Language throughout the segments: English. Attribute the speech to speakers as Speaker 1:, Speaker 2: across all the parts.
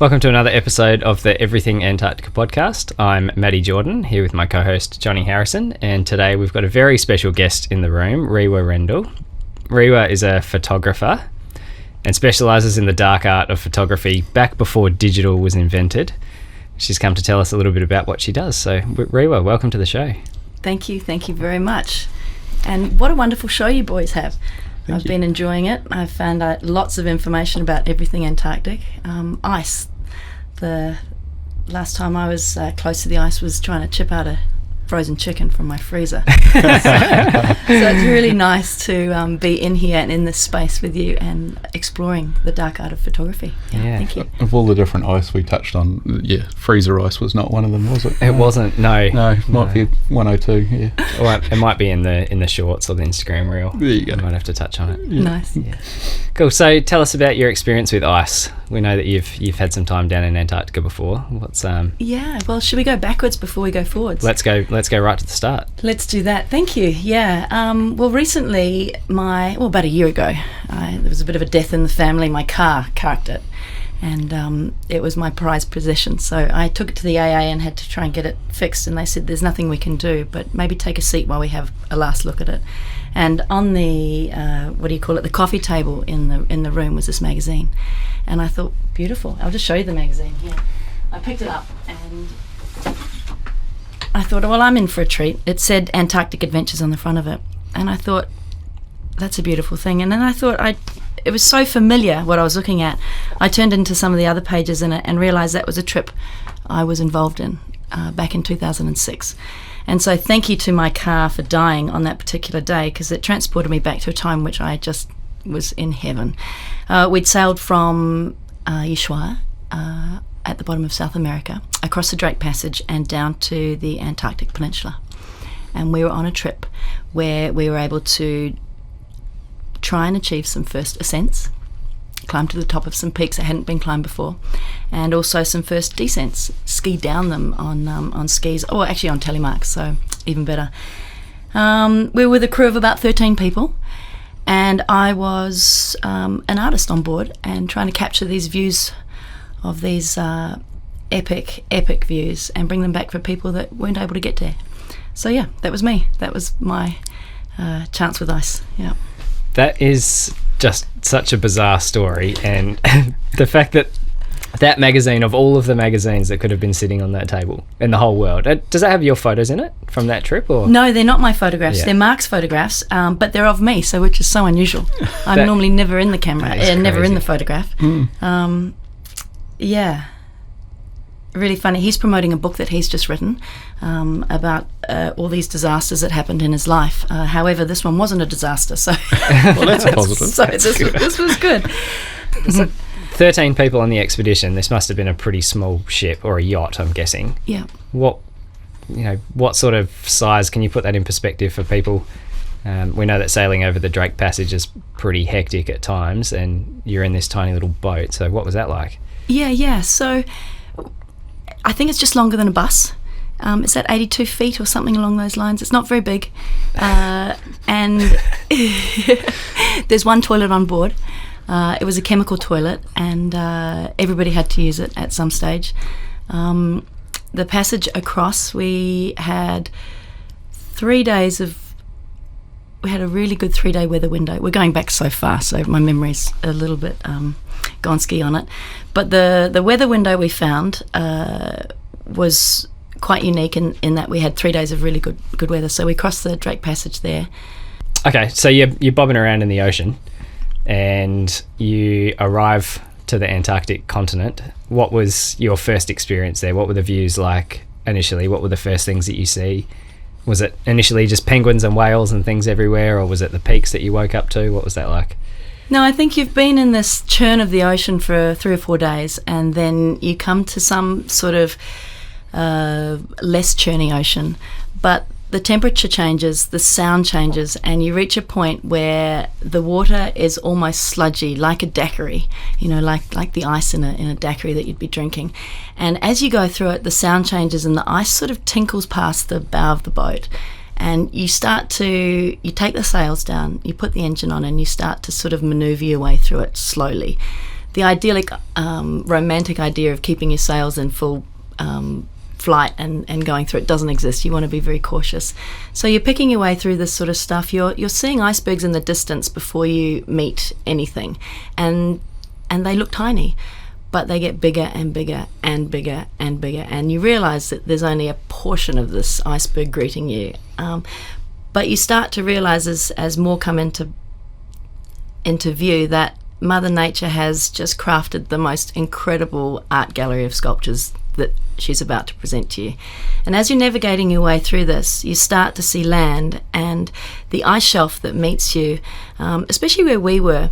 Speaker 1: Welcome to another episode of the Everything Antarctica podcast. I'm Maddie Jordan, here with my co-host Johnny Harrison, and today we've got a very special guest in the room, Rewa Rendall. Rewa is a photographer and specialises in the dark art of photography back before digital was invented. She's come to tell us a little bit about what she does. So, Rewa, welcome to the show.
Speaker 2: Thank you very much. And what a wonderful show you boys have. I've been enjoying it. I've found out lots of information about everything Antarctic. Ice. The last time I was close to the ice was trying to chip out a frozen chicken from my freezer. So it's really nice to be in here and in this space with you and exploring the dark art of photography. Yeah. Thank you.
Speaker 3: Of all the different ice we touched on, freezer ice was not one of them, was it?
Speaker 1: It wasn't, no.
Speaker 3: No, might be 102, yeah.
Speaker 1: Well, it might be in the shorts or the Instagram reel.
Speaker 3: There you go.
Speaker 1: I might have to touch on it.
Speaker 2: Yeah. Nice.
Speaker 1: Yeah. Cool. So tell us about your experience with ice. We know that you've had some time down in Antarctica before. What's
Speaker 2: Yeah, well, should we go backwards before we go forwards?
Speaker 1: Let's go right to the start.
Speaker 2: Let's do that. Thank you. Yeah. Well, recently, about a year ago, there was a bit of a death in the family. My car carked it, and it was my prized possession. So I took it to the AA and had to try and get it fixed. And they said, "There's nothing we can do, but maybe take a seat while we have a last look at it." And on the the coffee table in the room was this magazine, and I thought, beautiful. I'll just show you the magazine here. I picked it up and I thought, well, I'm in for a treat. It said Antarctic Adventures on the front of it. And I thought, that's a beautiful thing. And then I thought, it was so familiar what I was looking at. I turned into some of the other pages in it and realised that was a trip I was involved in back in 2006. And so thank you to my car for dying on that particular day, because it transported me back to a time which I just was in heaven. We'd sailed from Ushuaia, at the bottom of South America, across the Drake Passage and down to the Antarctic Peninsula. And we were on a trip where we were able to try and achieve some first ascents, climb to the top of some peaks that hadn't been climbed before, and also some first descents, ski down them on skis, or actually on telemarks, so even better. We were with a crew of about 13 people, and I was an artist on board and trying to capture these views of these epic views and bring them back for people that weren't able to get there. So yeah, that was me. That was my chance with ice. Yeah.
Speaker 1: That is just such a bizarre story, and the fact that magazine, of all of the magazines that could have been sitting on that table in the whole world, does that have your photos in it from that trip? Or
Speaker 2: no, they're not my photographs.
Speaker 1: Yeah.
Speaker 2: They're Mark's photographs, but they're of me, so which is so unusual. I'm normally never in the camera and never in the photograph. Yeah, really funny. He's promoting a book that he's just written about all these disasters that happened in his life. However, this one wasn't a disaster, so
Speaker 3: Well, that's a positive.
Speaker 2: So this was good.
Speaker 1: So 13 people on the expedition. This must have been a pretty small ship, or a yacht, I'm guessing.
Speaker 2: Yeah.
Speaker 1: What sort of size? Can you put that in perspective for people? We know that sailing over the Drake Passage is pretty hectic at times, and you're in this tiny little boat. So what was that like?
Speaker 2: Yeah. So I think it's just longer than a bus. It's at 82 feet or something along those lines. It's not very big. And there's one toilet on board. It was a chemical toilet, and everybody had to use it at some stage. The passage across, we had 3 days we had a really good 3-day weather window. We're going back so far, so my memory's a little bit gone ski on it. But the weather window we found was quite unique in that we had 3 days of really good weather. So we crossed the Drake Passage there. Okay,
Speaker 1: so you're bobbing around in the ocean, and you arrive to the Antarctic continent. What was your first experience there? What were the views like initially? What were the first things that you see? Was it initially just penguins and whales and things everywhere, or was it the peaks that you woke up to? What was that like?
Speaker 2: No, I think you've been in this churn of the ocean for 3 or 4 days, and then you come to some sort of less churny ocean, but the temperature changes, the sound changes, and you reach a point where the water is almost sludgy, like a daiquiri, like the ice in a daiquiri that you'd be drinking. And as you go through it, the sound changes and the ice sort of tinkles past the bow of the boat. And you take the sails down, you put the engine on, and you start to sort of maneuver your way through it slowly. the idyllic, romantic idea of keeping your sails in full flight and going through it doesn't exist. You want to be very cautious. So you're picking your way through this sort of stuff. You're seeing icebergs in the distance before you meet anything, and they look tiny, but they get bigger and bigger and bigger and bigger, and you realise that there's only a portion of this iceberg greeting you. But you start to realise as more come into view that Mother Nature has just crafted the most incredible art gallery of sculptures that she's about to present to you. And as you're navigating your way through this, you start to see land and the ice shelf that meets you, especially where we were.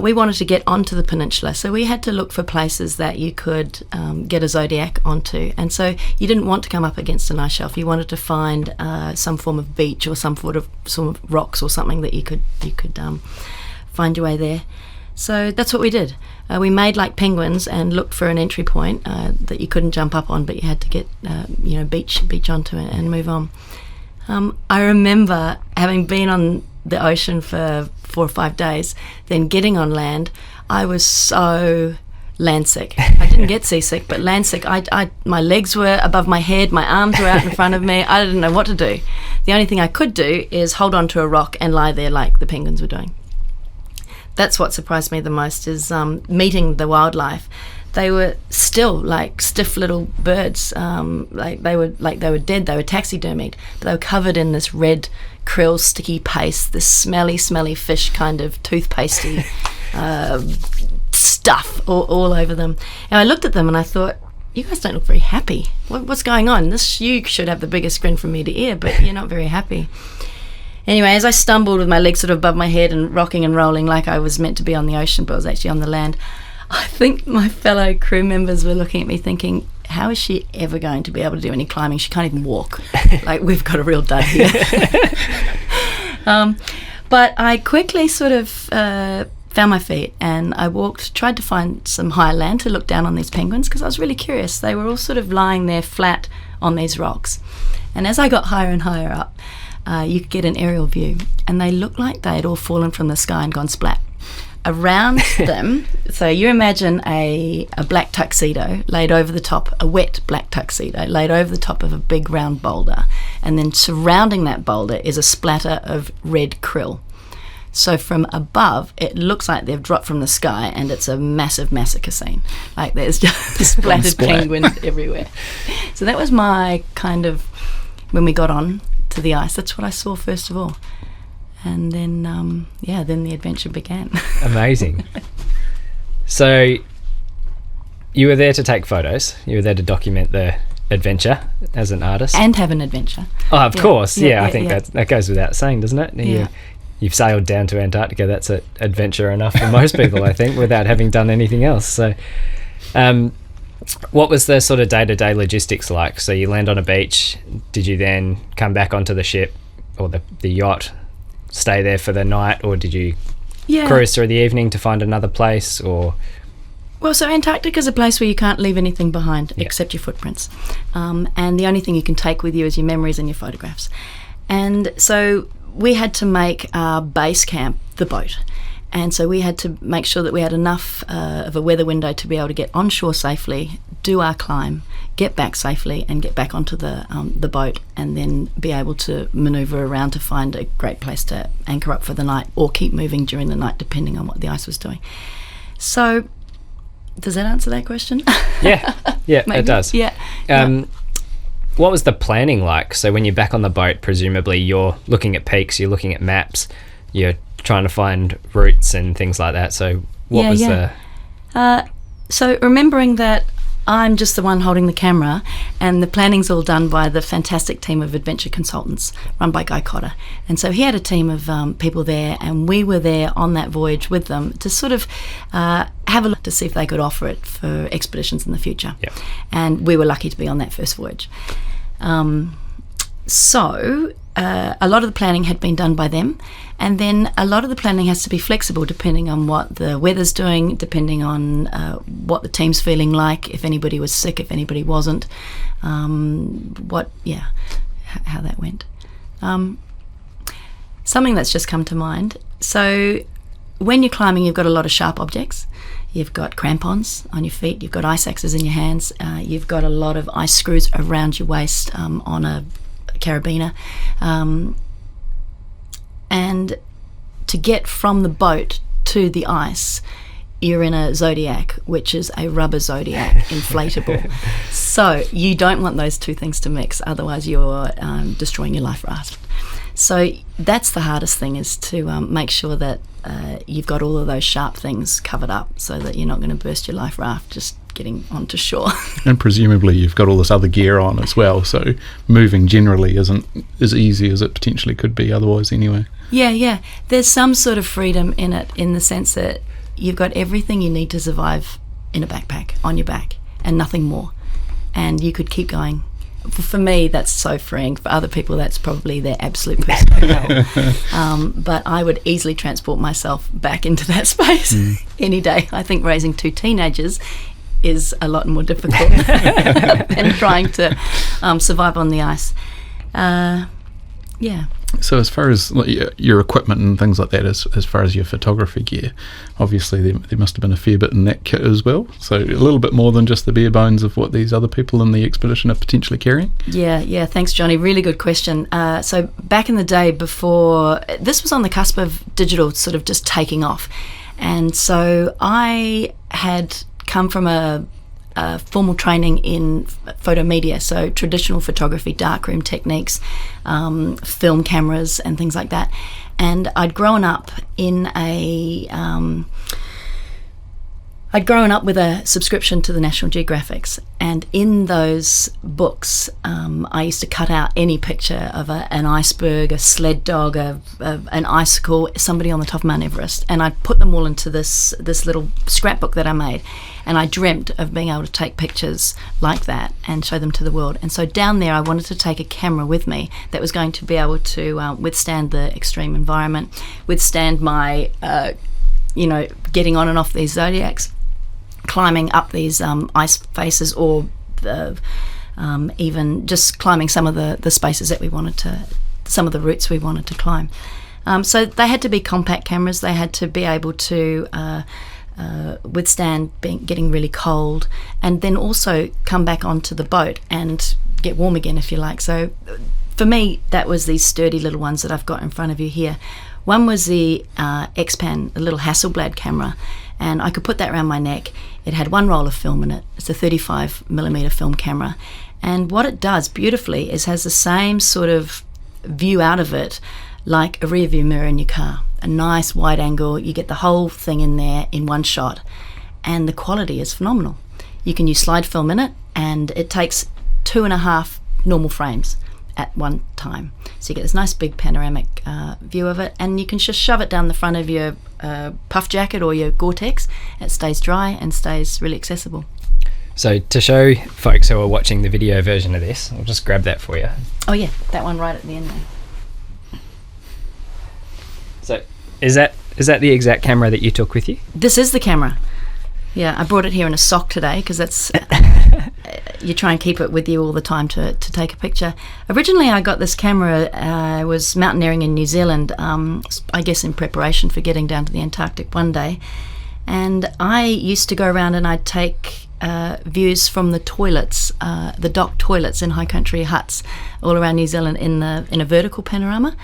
Speaker 2: We wanted to get onto the peninsula, so we had to look for places that you could get a Zodiac onto. And so you didn't want to come up against an ice shelf. You wanted to find some form of beach or some sort of rocks or something that you could find your way there. So that's what we did. We made like penguins and looked for an entry point that you couldn't jump up on, but you had to get beach onto it and move on. I remember having been on the ocean for 4 or 5 days, then getting on land. I was so land sick. I didn't get seasick, but land sick. My legs were above my head, my arms were out in front of me. I didn't know what to do. The only thing I could do is hold on to a rock and lie there like the penguins were doing. That's what surprised me the most, is meeting the wildlife. They were still like stiff little birds, like they were dead. They were taxidermied, but they were covered in this red krill sticky paste, this smelly fish kind of toothpastey stuff all over them. And I looked at them and I thought, you guys don't look very happy. What's going on? You should have the biggest grin from ear to ear, but you're not very happy. Anyway, as I stumbled with my legs sort of above my head and rocking and rolling like I was meant to be on the ocean, but I was actually on the land, I think my fellow crew members were looking at me thinking, how is she ever going to be able to do any climbing? She can't even walk. Like, we've got a real dud here. But I quickly sort of found my feet and I tried to find some higher land to look down on these penguins because I was really curious. They were all sort of lying there flat on these rocks. And as I got higher and higher up, you could get an aerial view, and they looked like they had all fallen from the sky and gone splat. Around them, so you imagine a black tuxedo laid over the top, a wet black tuxedo laid over the top of a big round boulder, and then surrounding that boulder is a splatter of red krill. So from above, it looks like they've dropped from the sky, and it's a massive massacre scene. Like there's just splattered penguins everywhere. So that was my kind of, when we got on to the ice, that's what I saw first of all. And then then the adventure began. Amazing.
Speaker 1: So you were there to take photos, you were there to document the adventure as an artist
Speaker 2: and have an adventure.
Speaker 1: Of course. I think that goes without saying, doesn't it? You've sailed down to Antarctica. That's an adventure enough for most people, I think, without having done anything else. So what was the sort of day-to-day logistics like? So you land on a beach. Did you then come back onto the ship or the yacht, stay there for the night, or did you cruise through the evening to find another place? Or
Speaker 2: well, so Antarctica is a place where you can't leave anything behind except your footprints, and the only thing you can take with you is your memories and your photographs. And so we had to make our base camp the boat. And so we had to make sure that we had enough of a weather window to be able to get onshore safely, do our climb, get back safely, and get back onto the boat, and then be able to manoeuvre around to find a great place to anchor up for the night or keep moving during the night, depending on what the ice was doing. So, does that answer that question?
Speaker 1: Yeah, it does.
Speaker 2: Yeah.
Speaker 1: What was the planning like? So when you're back on the boat, presumably you're looking at peaks, you're looking at maps, you're trying to find routes and things like that. So what was the...
Speaker 2: So remembering that I'm just the one holding the camera, and the planning's all done by the fantastic team of adventure consultants run by Guy Cotter. And so he had a team of people there, and we were there on that voyage with them to sort of have a look to see if they could offer it for expeditions in the future.
Speaker 1: Yep.
Speaker 2: And we were lucky to be on that first voyage. So a lot of the planning had been done by them, and then a lot of the planning has to be flexible depending on what the weather's doing, depending on what the team's feeling like, if anybody was sick, if anybody wasn't, how that went. Something that's just come to mind. So when you're climbing, you've got a lot of sharp objects. You've got crampons on your feet. You've got ice axes in your hands. You've got a lot of ice screws around your waist on a carabiner. And to get from the boat to the ice, you're in a Zodiac, which is a rubber Zodiac, inflatable. So you don't want those two things to mix, otherwise you're destroying your life raft. So that's the hardest thing, is to make sure that you've got all of those sharp things covered up so that you're not going to burst your life raft just getting onto shore.
Speaker 3: And presumably you've got all this other gear on as well, so moving generally isn't as easy as it potentially could be otherwise anyway.
Speaker 2: Yeah. There's some sort of freedom in it, in the sense that you've got everything you need to survive in a backpack on your back and nothing more. And you could keep going. For me, that's so freeing. For other people, that's probably their absolute personal hell. But I would easily transport myself back into that space any day. I think raising 2 teenagers is a lot more difficult than trying to survive on the ice. Yeah.
Speaker 3: So as far as your equipment and things like that, as far as your photography gear, obviously there must have been a fair bit in that kit as well. So a little bit more than just the bare bones of what these other people in the expedition are potentially carrying. Yeah.
Speaker 2: Thanks, Johnny. Really good question. So back in the day, before this was on the cusp of digital sort of just taking off, and so I had come from a formal training in photo media, so traditional photography, darkroom techniques, film cameras and things like that. And I'd grown up with a subscription to the National Geographics, and in those books I used to cut out any picture of an iceberg, a sled dog, an icicle, somebody on the top of Mount Everest, and I put them all into this little scrapbook that I made. And I dreamt of being able to take pictures like that and show them to the world. And so down there I wanted to take a camera with me that was going to be able to withstand the extreme environment, withstand my getting on and off these Zodiacs, climbing up these ice faces, or even just climbing some of the spaces that we wanted to, some of the routes we wanted to climb. So they had to be compact cameras. They had to be able to withstand getting really cold, and then also come back onto the boat and get warm again, if you like. So for me, that was these sturdy little ones that I've got in front of you here. One was the X-Pan, a little Hasselblad camera, and I could put that around my neck. It had one roll of film in it. It's a 35mm film camera, and what it does beautifully is has the same sort of view out of it like a rear view mirror in your car. A nice wide angle, you get the whole thing in there in one shot, and the quality is phenomenal. You can use slide film in it, and it takes 2.5 normal frames at one time. So you get this nice big panoramic view of it, and you can just shove it down the front of your puff jacket or your Gore-Tex. It stays dry and stays really accessible.
Speaker 1: So to show folks who are watching the video version of this, I'll just grab that for you.
Speaker 2: Oh yeah, that one right at the end there.
Speaker 1: So is that the exact camera that you took with you?
Speaker 2: This is the camera. Yeah, I brought it here in a sock today because that's you try and keep it with you all the time to take a picture. Originally I got this camera, I was mountaineering in New Zealand, I guess in preparation for getting down to the Antarctic one day, and I used to go around and I'd take views from the toilets, the dock toilets in high country huts all around New Zealand in a vertical panorama.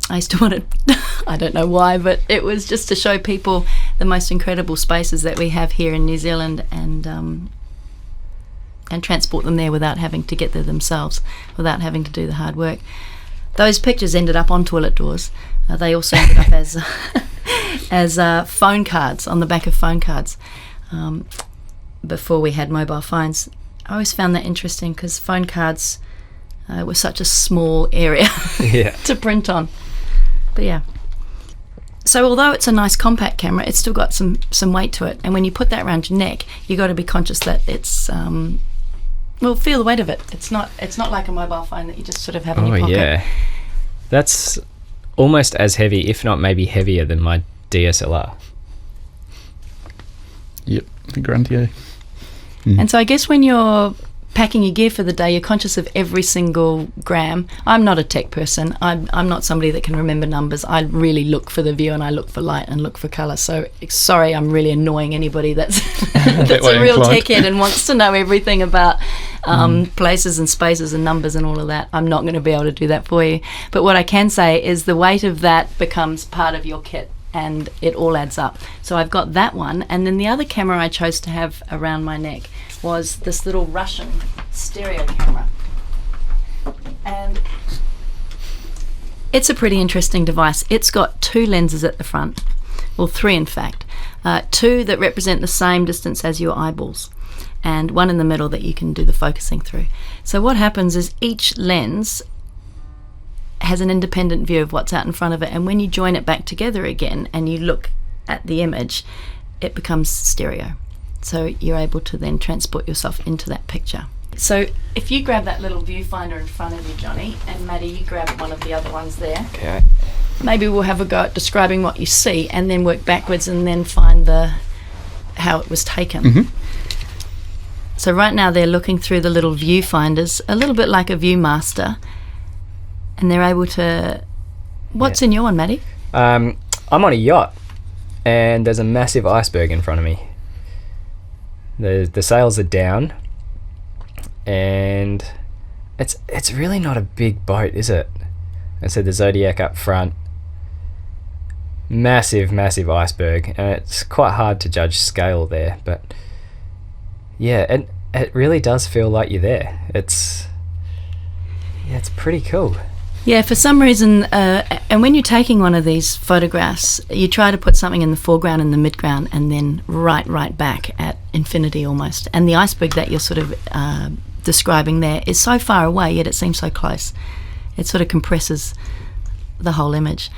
Speaker 2: I used to want to, I don't know why, but it was just to show people the most incredible spaces that we have here in New Zealand, and transport them there without having to get there themselves, without having to do the hard work. Those pictures ended up on toilet doors. They also ended up as phone cards, on the back of phone cards, before we had mobile phones. I always found that interesting because phone cards were such a small area to print on. But yeah. So although it's a nice compact camera, it's still got some weight to it. And when you put that around your neck, you got to be conscious that it's feel the weight of it. It's not like a mobile phone that you just sort of have in your pocket.
Speaker 1: Oh yeah, that's almost as heavy, if not maybe heavier than my DSLR.
Speaker 3: Yep, the Gruntier.
Speaker 2: And so I guess when you're packing your gear for the day, you're conscious of every single gram. I'm not a tech person. I'm not somebody that can remember numbers. I really look for the view, and I look for light and look for colour. So sorry, I'm really annoying anybody that's that's a real tech head and wants to know everything about places and spaces and numbers and all of that. I'm not going to be able to do that for you. But what I can say is the weight of that becomes part of your kit, and it all adds up. So I've got that one, and then the other camera I chose to have around my neck was this little Russian stereo camera. And it's a pretty interesting device. It's got 2 lenses at the front, well 3 in fact, 2 that represent the same distance as your eyeballs, and 1 in the middle that you can do the focusing through. So what happens is each lens has an independent view of what's out in front of it, and when you join it back together again and you look at the image, it becomes stereo. So you're able to then transport yourself into that picture. So if you grab that little viewfinder in front of you, Johnny, and Maddie, you grab one of the other ones there.
Speaker 1: Okay.
Speaker 2: Maybe we'll have a go at describing what you see and then work backwards and then find how it was taken.
Speaker 3: Mm-hmm.
Speaker 2: So right now they're looking through the little viewfinders, a little bit like a Viewmaster, and they're able to... What's in your one, Maddie?
Speaker 1: I'm on a yacht, and there's a massive iceberg in front of me. The sails are down, and it's really not a big boat, is it? I said the Zodiac up front, massive iceberg, and it's quite hard to judge scale there, but yeah, it really does feel like you're there. It's pretty cool.
Speaker 2: Yeah, for some reason, and when you're taking one of these photographs, you try to put something in the foreground and the midground, and then right back at infinity almost. And the iceberg that you're sort of describing there is so far away, yet it seems so close. It sort of compresses the whole image.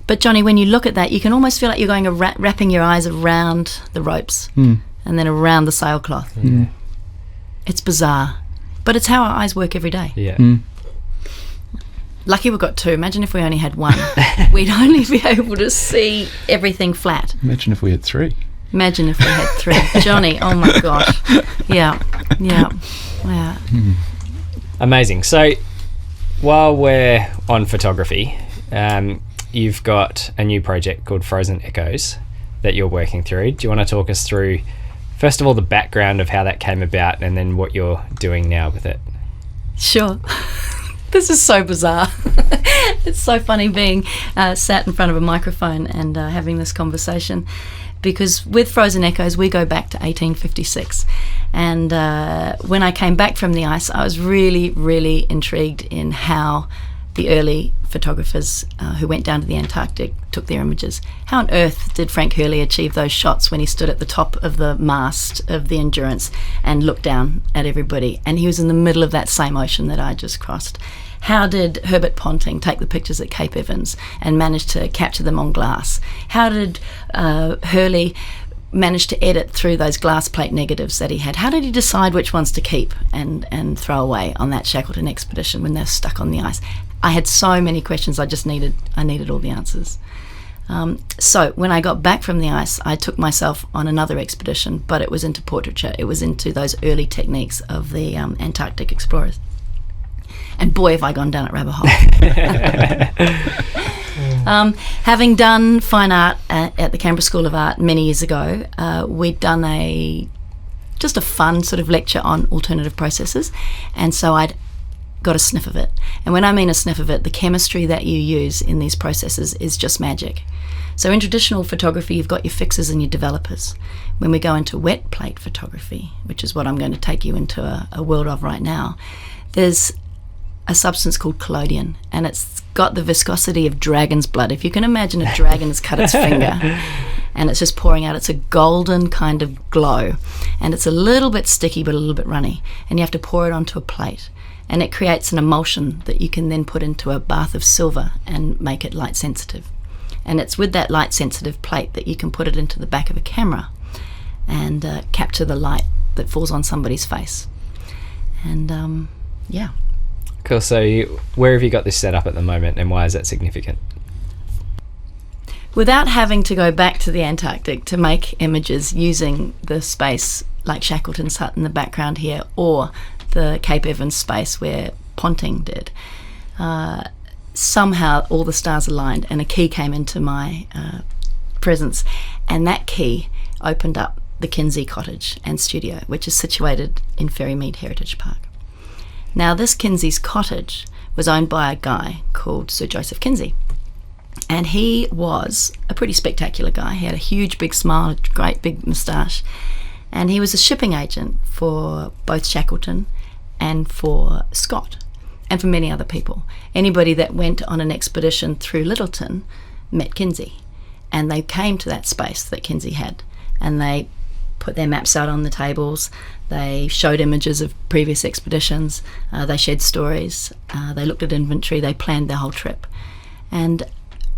Speaker 2: But Johnny, when you look at that, you can almost feel like you're going wrapping your eyes around the ropes and then around the sailcloth.
Speaker 1: Yeah.
Speaker 2: It's bizarre, but it's how our eyes work every day.
Speaker 1: Yeah.
Speaker 2: Lucky we've got 2. Imagine if we only had 1. We'd only be able to see everything flat.
Speaker 3: Imagine if we had 3.
Speaker 2: Imagine if we had 3. Johnny, oh my gosh. Yeah.
Speaker 1: Amazing. So while we're on photography, you've got a new project called Frozen Echoes that you're working through. Do you want to talk us through, first of all, the background of how that came about, and then what you're doing now with it?
Speaker 2: Sure. This is so bizarre. It's so funny being sat in front of a microphone and having this conversation, because with Frozen Echoes we go back to 1856, and when I came back from the ice I was really intrigued in how the early photographers who went down to the Antarctic took their images. How on earth did Frank Hurley achieve those shots when he stood at the top of the mast of the Endurance and looked down at everybody, and he was in the middle of that same ocean that I just crossed? How did Herbert Ponting take the pictures at Cape Evans and manage to capture them on glass? How did Hurley manage to edit through those glass plate negatives that he had? How did he decide which ones to keep and throw away on that Shackleton expedition when they're stuck on the ice? I had so many questions. I needed all the answers. So when I got back from the ice, I took myself on another expedition, but it was into portraiture. It was into those early techniques of the Antarctic explorers. And boy, have I gone down a rabbit hole. Having done fine art at the Canberra School of Art many years ago, we'd done just a fun sort of lecture on alternative processes, and so I'd got a sniff of it. And when I mean a sniff of it, the chemistry that you use in these processes is just magic. So in traditional photography, you've got your fixers and your developers. When we go into wet plate photography, which is what I'm going to take you into a world of right now, there's a substance called collodion, and it's got the viscosity of dragon's blood. If you can imagine a dragon has cut its finger and it's just pouring out, it's a golden kind of glow, and it's a little bit sticky but a little bit runny, and you have to pour it onto a plate, and it creates an emulsion that you can then put into a bath of silver and make it light sensitive. And it's with that light sensitive plate that you can put it into the back of a camera and capture the light that falls on somebody's face. And yeah.
Speaker 1: Cool. So where have you got this set up at the moment, and why is that significant?
Speaker 2: Without having to go back to the Antarctic to make images using the space like Shackleton's hut in the background here, or the Cape Evans space where Ponting did, somehow all the stars aligned and a key came into my presence, and that key opened up the Kinsey cottage and studio, which is situated in Ferrymead Heritage Park. Now, this Kinsey's cottage was owned by a guy called Sir Joseph Kinsey, and he was a pretty spectacular guy. He had a huge big smile, a great big moustache, and he was a shipping agent for both Shackleton and for Scott and for many other people. Anybody that went on an expedition through Lyttelton met Kinsey, and they came to that space that Kinsey had, and they put their maps out on the tables, they showed images of previous expeditions, they shared stories, they looked at inventory, they planned their whole trip. And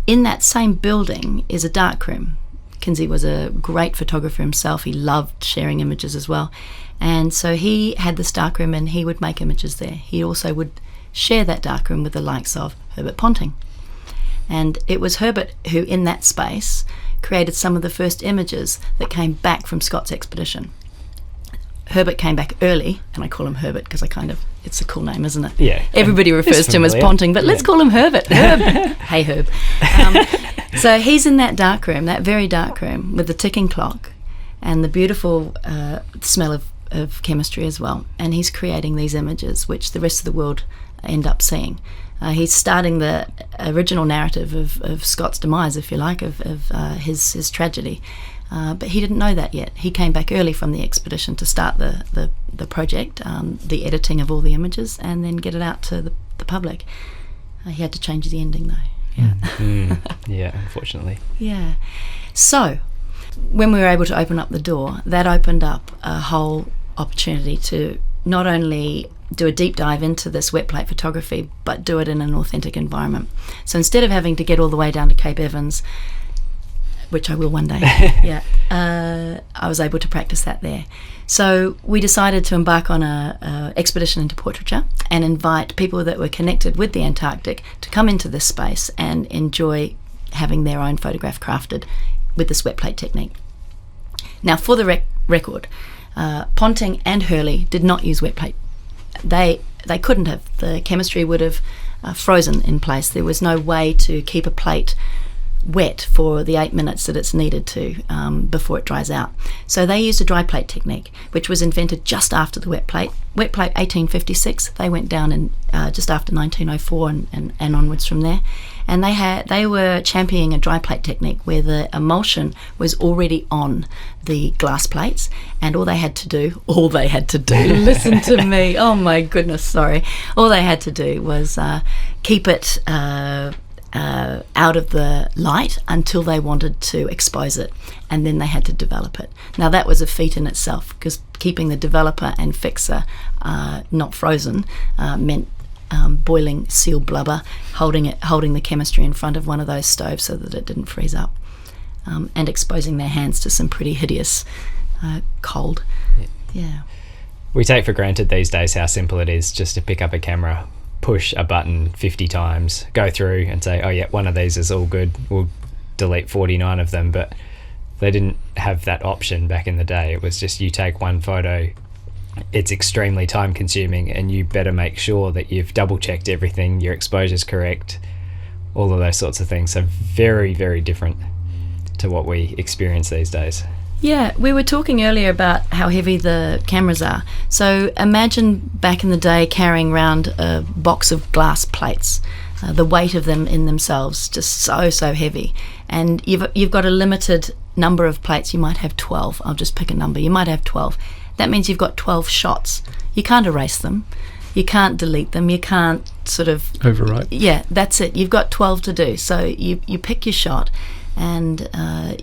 Speaker 2: in that same building is a darkroom. Kinsey was a great photographer himself. He loved sharing images as well. And so he had this darkroom and he would make images there. He also would share that darkroom with the likes of Herbert Ponting. And it was Herbert who, in that space, created some of the first images that came back from Scott's expedition. Herbert came back early, and I call him Herbert because it's a cool name, isn't it?
Speaker 1: Yeah.
Speaker 2: Everybody refers to him as Ponting, but let's call him Herbert. Herb. Hey, Herb. So he's in that dark room, that very dark room, with the ticking clock and the beautiful smell of chemistry as well. And he's creating these images, which the rest of the world end up seeing. He's starting the original narrative of Scott's demise, if you like, of his tragedy. But he didn't know that yet. He came back early from the expedition to start the project, the editing of all the images, and then get it out to the public. He had to change the ending, though. Yeah.
Speaker 1: Yeah, unfortunately.
Speaker 2: Yeah. So, when we were able to open up the door, that opened up a whole opportunity to not only do a deep dive into this wet plate photography, but do it in an authentic environment. So instead of having to get all the way down to Cape Evans, which I will one day, I was able to practice that there. So we decided to embark on a expedition into portraiture and invite people that were connected with the Antarctic to come into this space and enjoy having their own photograph crafted with this wet plate technique. Now, for the record, Ponting and Hurley did not use wet plate. They couldn't have. The chemistry would have frozen in place. There was no way to keep a plate wet for the 8 minutes that it's needed to before it dries out. So they used a dry plate technique, which was invented just after the wet plate. Wet plate 1856. They went down in just after 1904 and onwards from there. And they were championing a dry plate technique where the emulsion was already on the glass plates, and all they had to do, listen to me, oh my goodness, sorry. All they had to do was keep it out of the light until they wanted to expose it, and then they had to develop it. Now that was a feat in itself, because keeping the developer and fixer not frozen meant boiling seal blubber, holding the chemistry in front of one of those stoves so that it didn't freeze up, and exposing their hands to some pretty hideous cold. Yeah.
Speaker 1: We take for granted these days how simple it is just to pick up a camera, push a button 50 times, go through and say, oh yeah, one of these is all good, we'll delete 49 of them. But they didn't have that option back in the day. It was just, you take one photo, it's extremely time consuming, and you better make sure that you've double checked everything, your exposure's correct, all of those sorts of things. So very, very different to what we experience these days.
Speaker 2: Yeah, we were talking earlier about how heavy the cameras are. So imagine back in the day carrying around a box of glass plates, the weight of them in themselves, just so heavy. And you've got a limited number of plates. You might have 12. I'll just pick a number. You might have 12. That means you've got 12 shots. You can't erase them. You can't delete them. You can't sort of...
Speaker 3: overwrite.
Speaker 2: Yeah, that's it. You've got 12 to do. So you pick your shot, and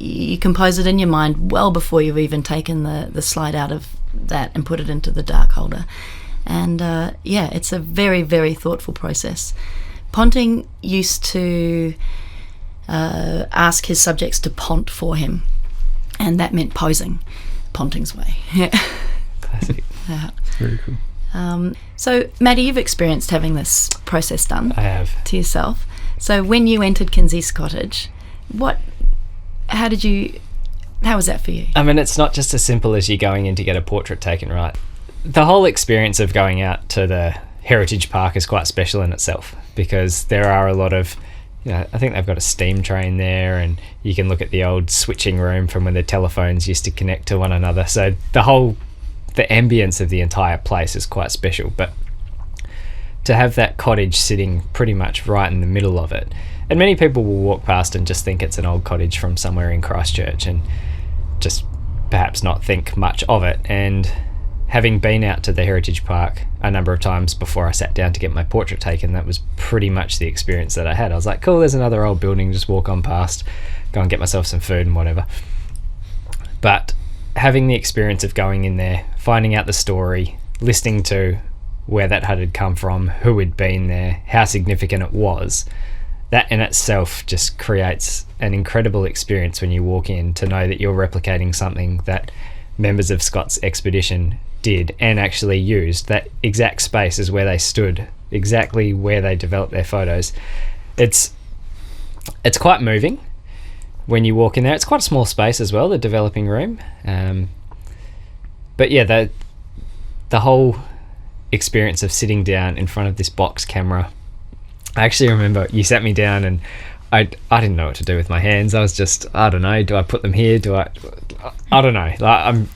Speaker 2: you compose it in your mind well before you've even taken the slide out of that and put it into the dark holder. And it's a very, very thoughtful process. Ponting used to ask his subjects to pont for him, and that meant posing Ponting's way.
Speaker 1: Classic.
Speaker 2: Yeah.
Speaker 3: Very cool.
Speaker 2: So, Maddie, you've experienced having this process done.
Speaker 1: I have.
Speaker 2: To yourself. So when you entered Kinsey's cottage, how was that for you?
Speaker 1: I mean, it's not just as simple as you going in to get a portrait taken, right? the whole experience of going out to the Heritage Park is quite special in itself, because there are a lot of, I think they've got a steam train there, and you can look at the old switching room from when the telephones used to connect to one another. So the ambience of the entire place is quite special. But to have that cottage sitting pretty much right in the middle of it, and many people will walk past and just think it's an old cottage from somewhere in Christchurch and just perhaps not think much of it. And having been out to the Heritage Park a number of times before I sat down to get my portrait taken, that was pretty much the experience that I had. I was like, cool, there's another old building, just walk on past, go and get myself some food and whatever. But having the experience of going in there, finding out the story, listening to where that hut had come from, who had been there, how significant it was, that in itself just creates an incredible experience when you walk in, to know that you're replicating something that members of Scott's expedition did and actually used. That exact space is where they stood, exactly where they developed their photos. It's quite moving when you walk in there. It's quite a small space as well, the developing room. But yeah, the whole experience of sitting down in front of this box camera. I actually remember you sat me down and I didn't know what to do with my hands. I was just, I don't know, do I put them here? I don't know. Like,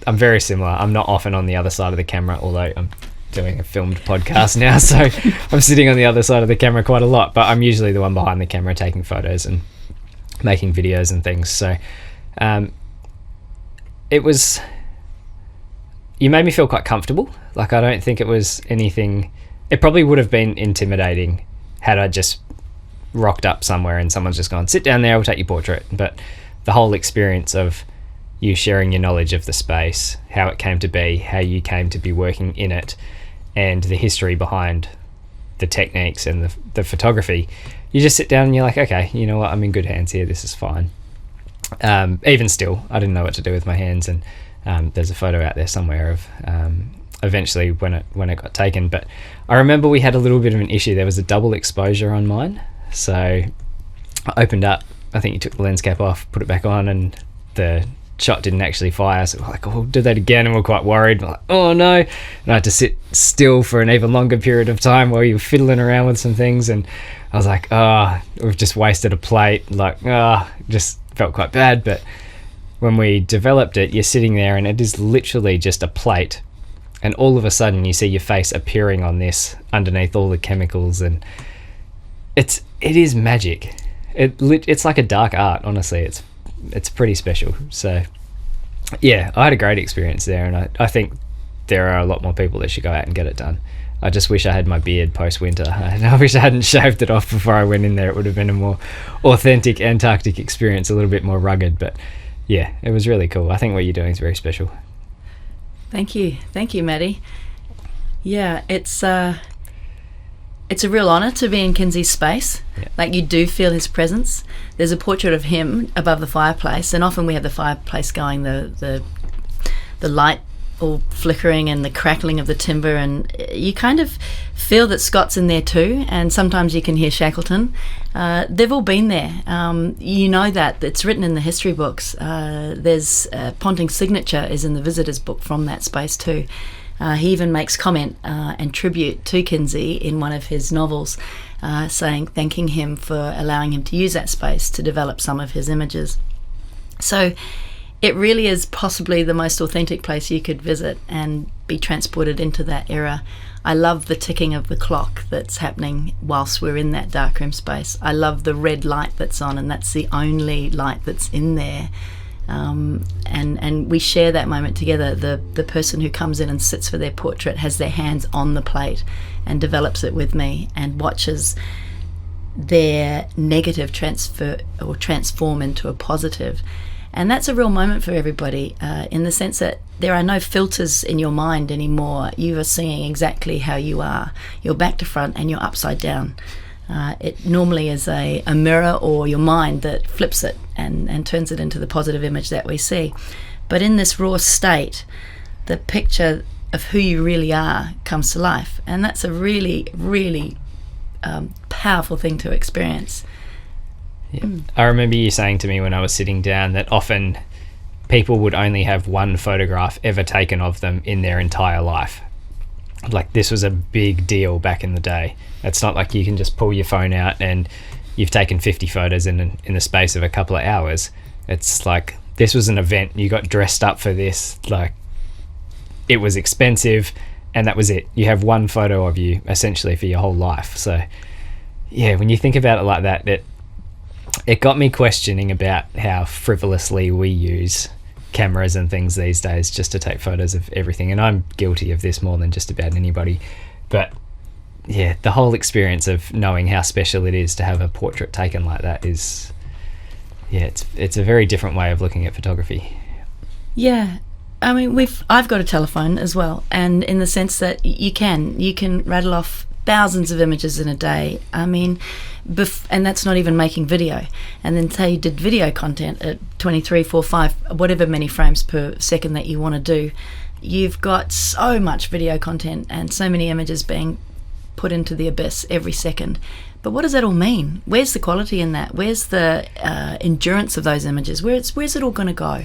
Speaker 1: I'm very similar. I'm not often on the other side of the camera, although I'm doing a filmed podcast now, so I'm sitting on the other side of the camera quite a lot, but I'm usually the one behind the camera taking photos and making videos and things. So you made me feel quite comfortable. Like, I don't think it was anything. It probably would have been intimidating had I just rocked up somewhere and someone's just gone, sit down there, we'll take your portrait. But the whole experience of you sharing your knowledge of the space, how it came to be, how you came to be working in it, and the history behind the techniques and the photography, you just sit down and you're like, okay, you know what, I'm in good hands here, this is fine. Even still, I didn't know what to do with my hands, and there's a photo out there somewhere of eventually when it got taken. But I remember we had a little bit of an issue. There was a double exposure on mine, so I opened up, I think you took the lens cap off, put it back on, and the shot didn't actually fire. So we're like, oh, we'll do that again, and we're quite worried. We're like, oh no. And I had to sit still for an even longer period of time while you were fiddling around with some things, and I was like, we've just wasted a plate. Like, just felt quite bad. But when we developed it, you're sitting there and it is literally just a plate, and all of a sudden you see your face appearing on this underneath all the chemicals, and it is magic. It's like a dark art, honestly. It's pretty special. So yeah, I had a great experience there, and I think there are a lot more people that should go out and get it done. I just wish I had my beard post-winter. I wish I hadn't shaved it off before I went in there. It would have been a more authentic Antarctic experience, a little bit more rugged. But yeah, it was really cool. I think what you're doing is very special.
Speaker 2: Thank you, Maddie. Yeah, it's a real honour to be in Kinsey's space. Yeah. Like, you do feel his presence. There's a portrait of him above the fireplace, and often we have the fireplace going, the light all flickering and the crackling of the timber, and you kind of feel that Scott's in there too, and sometimes you can hear Shackleton. They've all been there. You know that. It's written in the history books. There's Ponting's signature is in the visitor's book from that space too. He even makes comment and tribute to Kinsey in one of his novels, thanking him for allowing him to use that space to develop some of his images. So it really is possibly the most authentic place you could visit and be transported into that era. I love the ticking of the clock that's happening whilst we're in that darkroom space. I love the red light that's on, and that's the only light that's in there. And we share that moment together. The person who comes in and sits for their portrait has their hands on the plate and develops it with me and watches their negative transform into a positive. And that's a real moment for everybody, in the sense that there are no filters in your mind anymore. You are seeing exactly how you are. You're back to front and you're upside down. It normally is a mirror or your mind that flips it and turns it into the positive image that we see. But in this raw state, the picture of who you really are comes to life. And that's a really, really powerful thing to experience.
Speaker 1: Yeah. I remember you saying to me when I was sitting down that often people would only have one photograph ever taken of them in their entire life. Like, this was a big deal back in the day. It's not like you can just pull your phone out and you've taken 50 photos in the space of a couple of hours. It's like, this was an event. You got dressed up for this. Like, it was expensive, and that was it. You have one photo of you essentially for your whole life. So yeah, when you think about it like that, it got me questioning about how frivolously we use cameras and things these days just to take photos of everything. And I'm guilty of this more than just about anybody. But yeah, the whole experience of knowing how special it is to have a portrait taken like that is, yeah, it's a very different way of looking at photography.
Speaker 2: Yeah, I mean, I've got a telephone as well, and in the sense that you can rattle off thousands of images in a day. I mean, and that's not even making video. And then say you did video content at 23, 4, 5, whatever many frames per second that you want to do. You've got so much video content and so many images being put into the abyss every second. But what does that all mean? Where's the quality in that? Where's the endurance of those images? Where's it all going to go?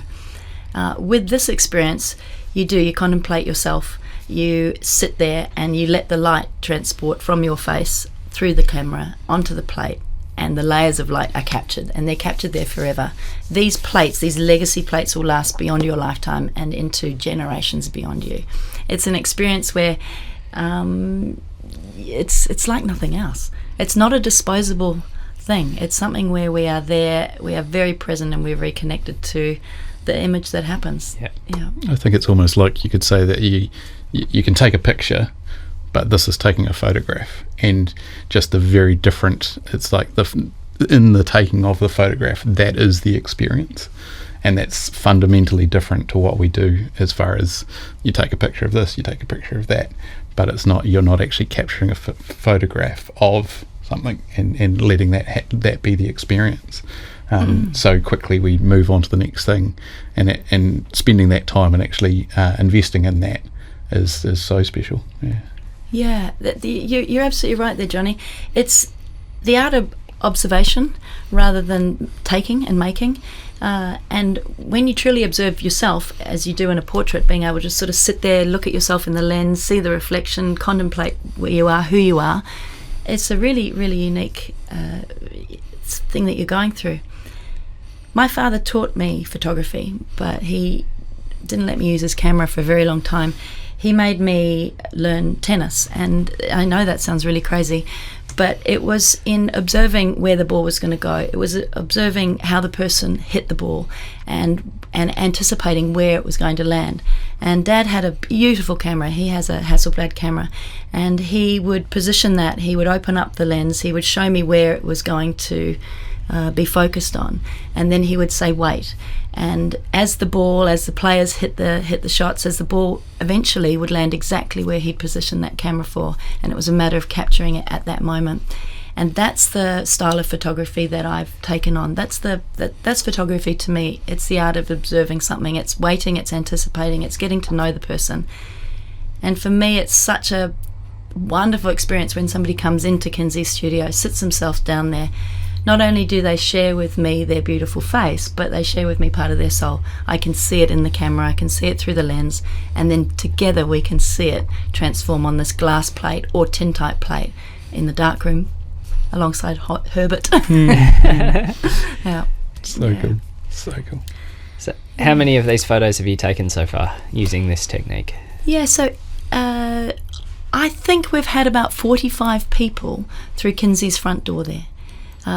Speaker 2: With this experience, you contemplate yourself. You sit there and you let the light transport from your face through the camera onto the plate, and the layers of light are captured, and they're captured there forever. These plates, these legacy plates, will last beyond your lifetime and into generations beyond you. It's an experience where it's like nothing else. It's not a disposable thing. It's something where we are there, we are very present, and we're very connected to the image that happens. Yeah.
Speaker 3: I think it's almost like you could say that you can take a picture, but this is taking a photograph, and just the very different, it's like in the taking of the photograph, that is the experience, and that's fundamentally different to what we do as far as you take a picture of this, you take a picture of that, but it's not, you're not actually capturing a photograph of something and letting that be the experience. So quickly we move on to the next thing, and spending that time and actually investing in that is so special.
Speaker 2: Yeah, you're absolutely right there, Johnny. It's the art of observation rather than taking and making. And when you truly observe yourself, as you do in a portrait, being able to just sort of sit there, look at yourself in the lens, see the reflection, contemplate where you are, who you are, it's a really, really unique thing that you're going through. My father taught me photography, but he didn't let me use his camera for a very long time. He made me learn tennis, and I know that sounds really crazy, but it was in observing where the ball was going to go. It was observing how the person hit the ball and anticipating where it was going to land. And Dad had a beautiful camera. He has a Hasselblad camera, and he would position that. He would open up the lens. He would show me where it was going to be focused on, and then he would say wait. And as the players hit the shots, as the ball eventually would land exactly where he'd positioned that camera for, and it was a matter of capturing it at that moment. And that's the style of photography that I've taken on. That's photography to me. It's the art of observing something. It's waiting, it's anticipating, it's getting to know the person. And for me, it's such a wonderful experience when somebody comes into Kinsey's studio, sits themselves down there. Not only do they share with me their beautiful face, but they share with me part of their soul. I can see it in the camera, I can see it through the lens, and then together we can see it transform on this glass plate or tintype plate in the darkroom alongside Herbert. Yeah.
Speaker 3: So cool. So cool.
Speaker 1: So how many of these photos have you taken so far using this technique?
Speaker 2: Yeah, so I think we've had about 45 people through Kinsey's front door there.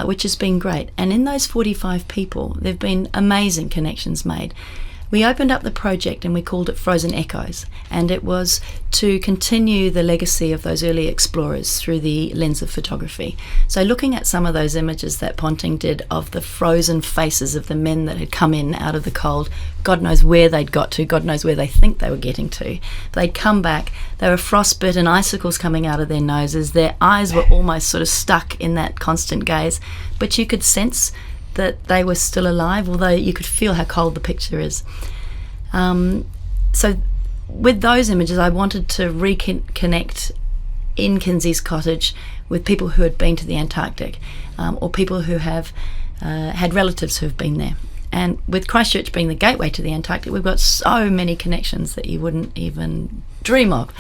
Speaker 2: Which has been great. And in those 45 people, there have been amazing connections made. We opened up the project and we called it Frozen Echoes, and it was to continue the legacy of those early explorers through the lens of photography. So looking at some of those images that Ponting did of the frozen faces of the men that had come in out of the cold, God knows where they'd got to, God knows where they think they were getting to. They'd come back, they were frostbitten, icicles coming out of their noses, their eyes were almost sort of stuck in that constant gaze, but you could sense that they were still alive, although you could feel how cold the picture is. So with those images, I wanted to reconnect in Kinsey's cottage with people who had been to the Antarctic, or people who have had relatives who have been there. And with Christchurch being the gateway to the Antarctic, we've got so many connections that you wouldn't even dream of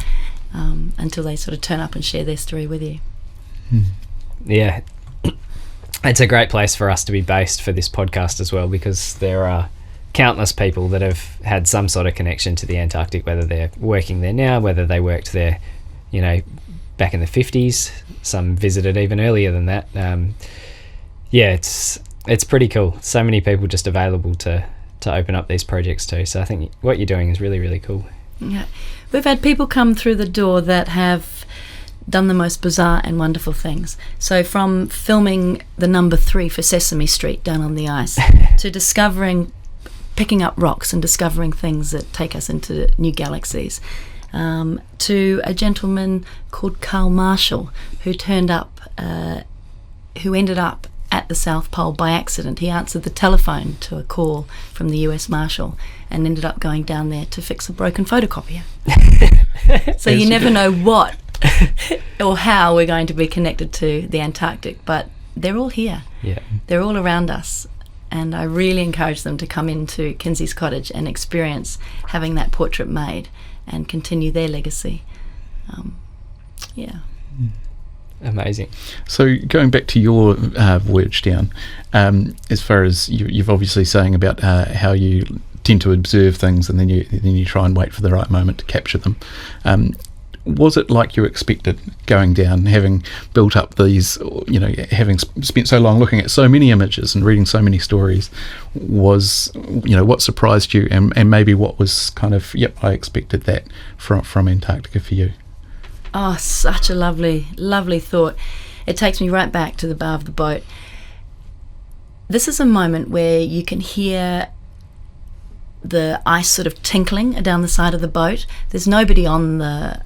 Speaker 2: until they sort of turn up and share their story with you.
Speaker 1: Yeah. It's a great place for us to be based for this podcast as well, because there are countless people that have had some sort of connection to the Antarctic, whether they're working there now, whether they worked there, back in the 50s. Some visited even earlier than that. It's pretty cool. So many people just available to open up these projects too. So I think what you're doing is really, really cool.
Speaker 2: Yeah. We've had people come through the door that have done the most bizarre and wonderful things. So from filming the number 3 for Sesame Street down on the ice to picking up rocks and discovering things that take us into new galaxies, to a gentleman called Carl Marshall who ended up at the South Pole by accident. He answered the telephone to a call from the US Marshal and ended up going down there to fix a broken photocopier. So you never know what or how we're going to be connected to the Antarctic, but they're all here.
Speaker 1: Yeah.
Speaker 2: They're all around us, and I really encourage them to come into Kinsey's Cottage and experience having that portrait made and continue their legacy.
Speaker 1: Amazing.
Speaker 3: So going back to your voyage down, as far as you've obviously saying about how you tend to observe things and then you try and wait for the right moment to capture them. Was it like you expected going down, having built up these, having spent so long looking at so many images and reading so many stories? Was, what surprised you, and maybe what was kind of, I expected that from Antarctica for you?
Speaker 2: Oh, such a lovely, lovely thought. It takes me right back to the bow of the boat. This is a moment where you can hear the ice sort of tinkling down the side of the boat. There's nobody on the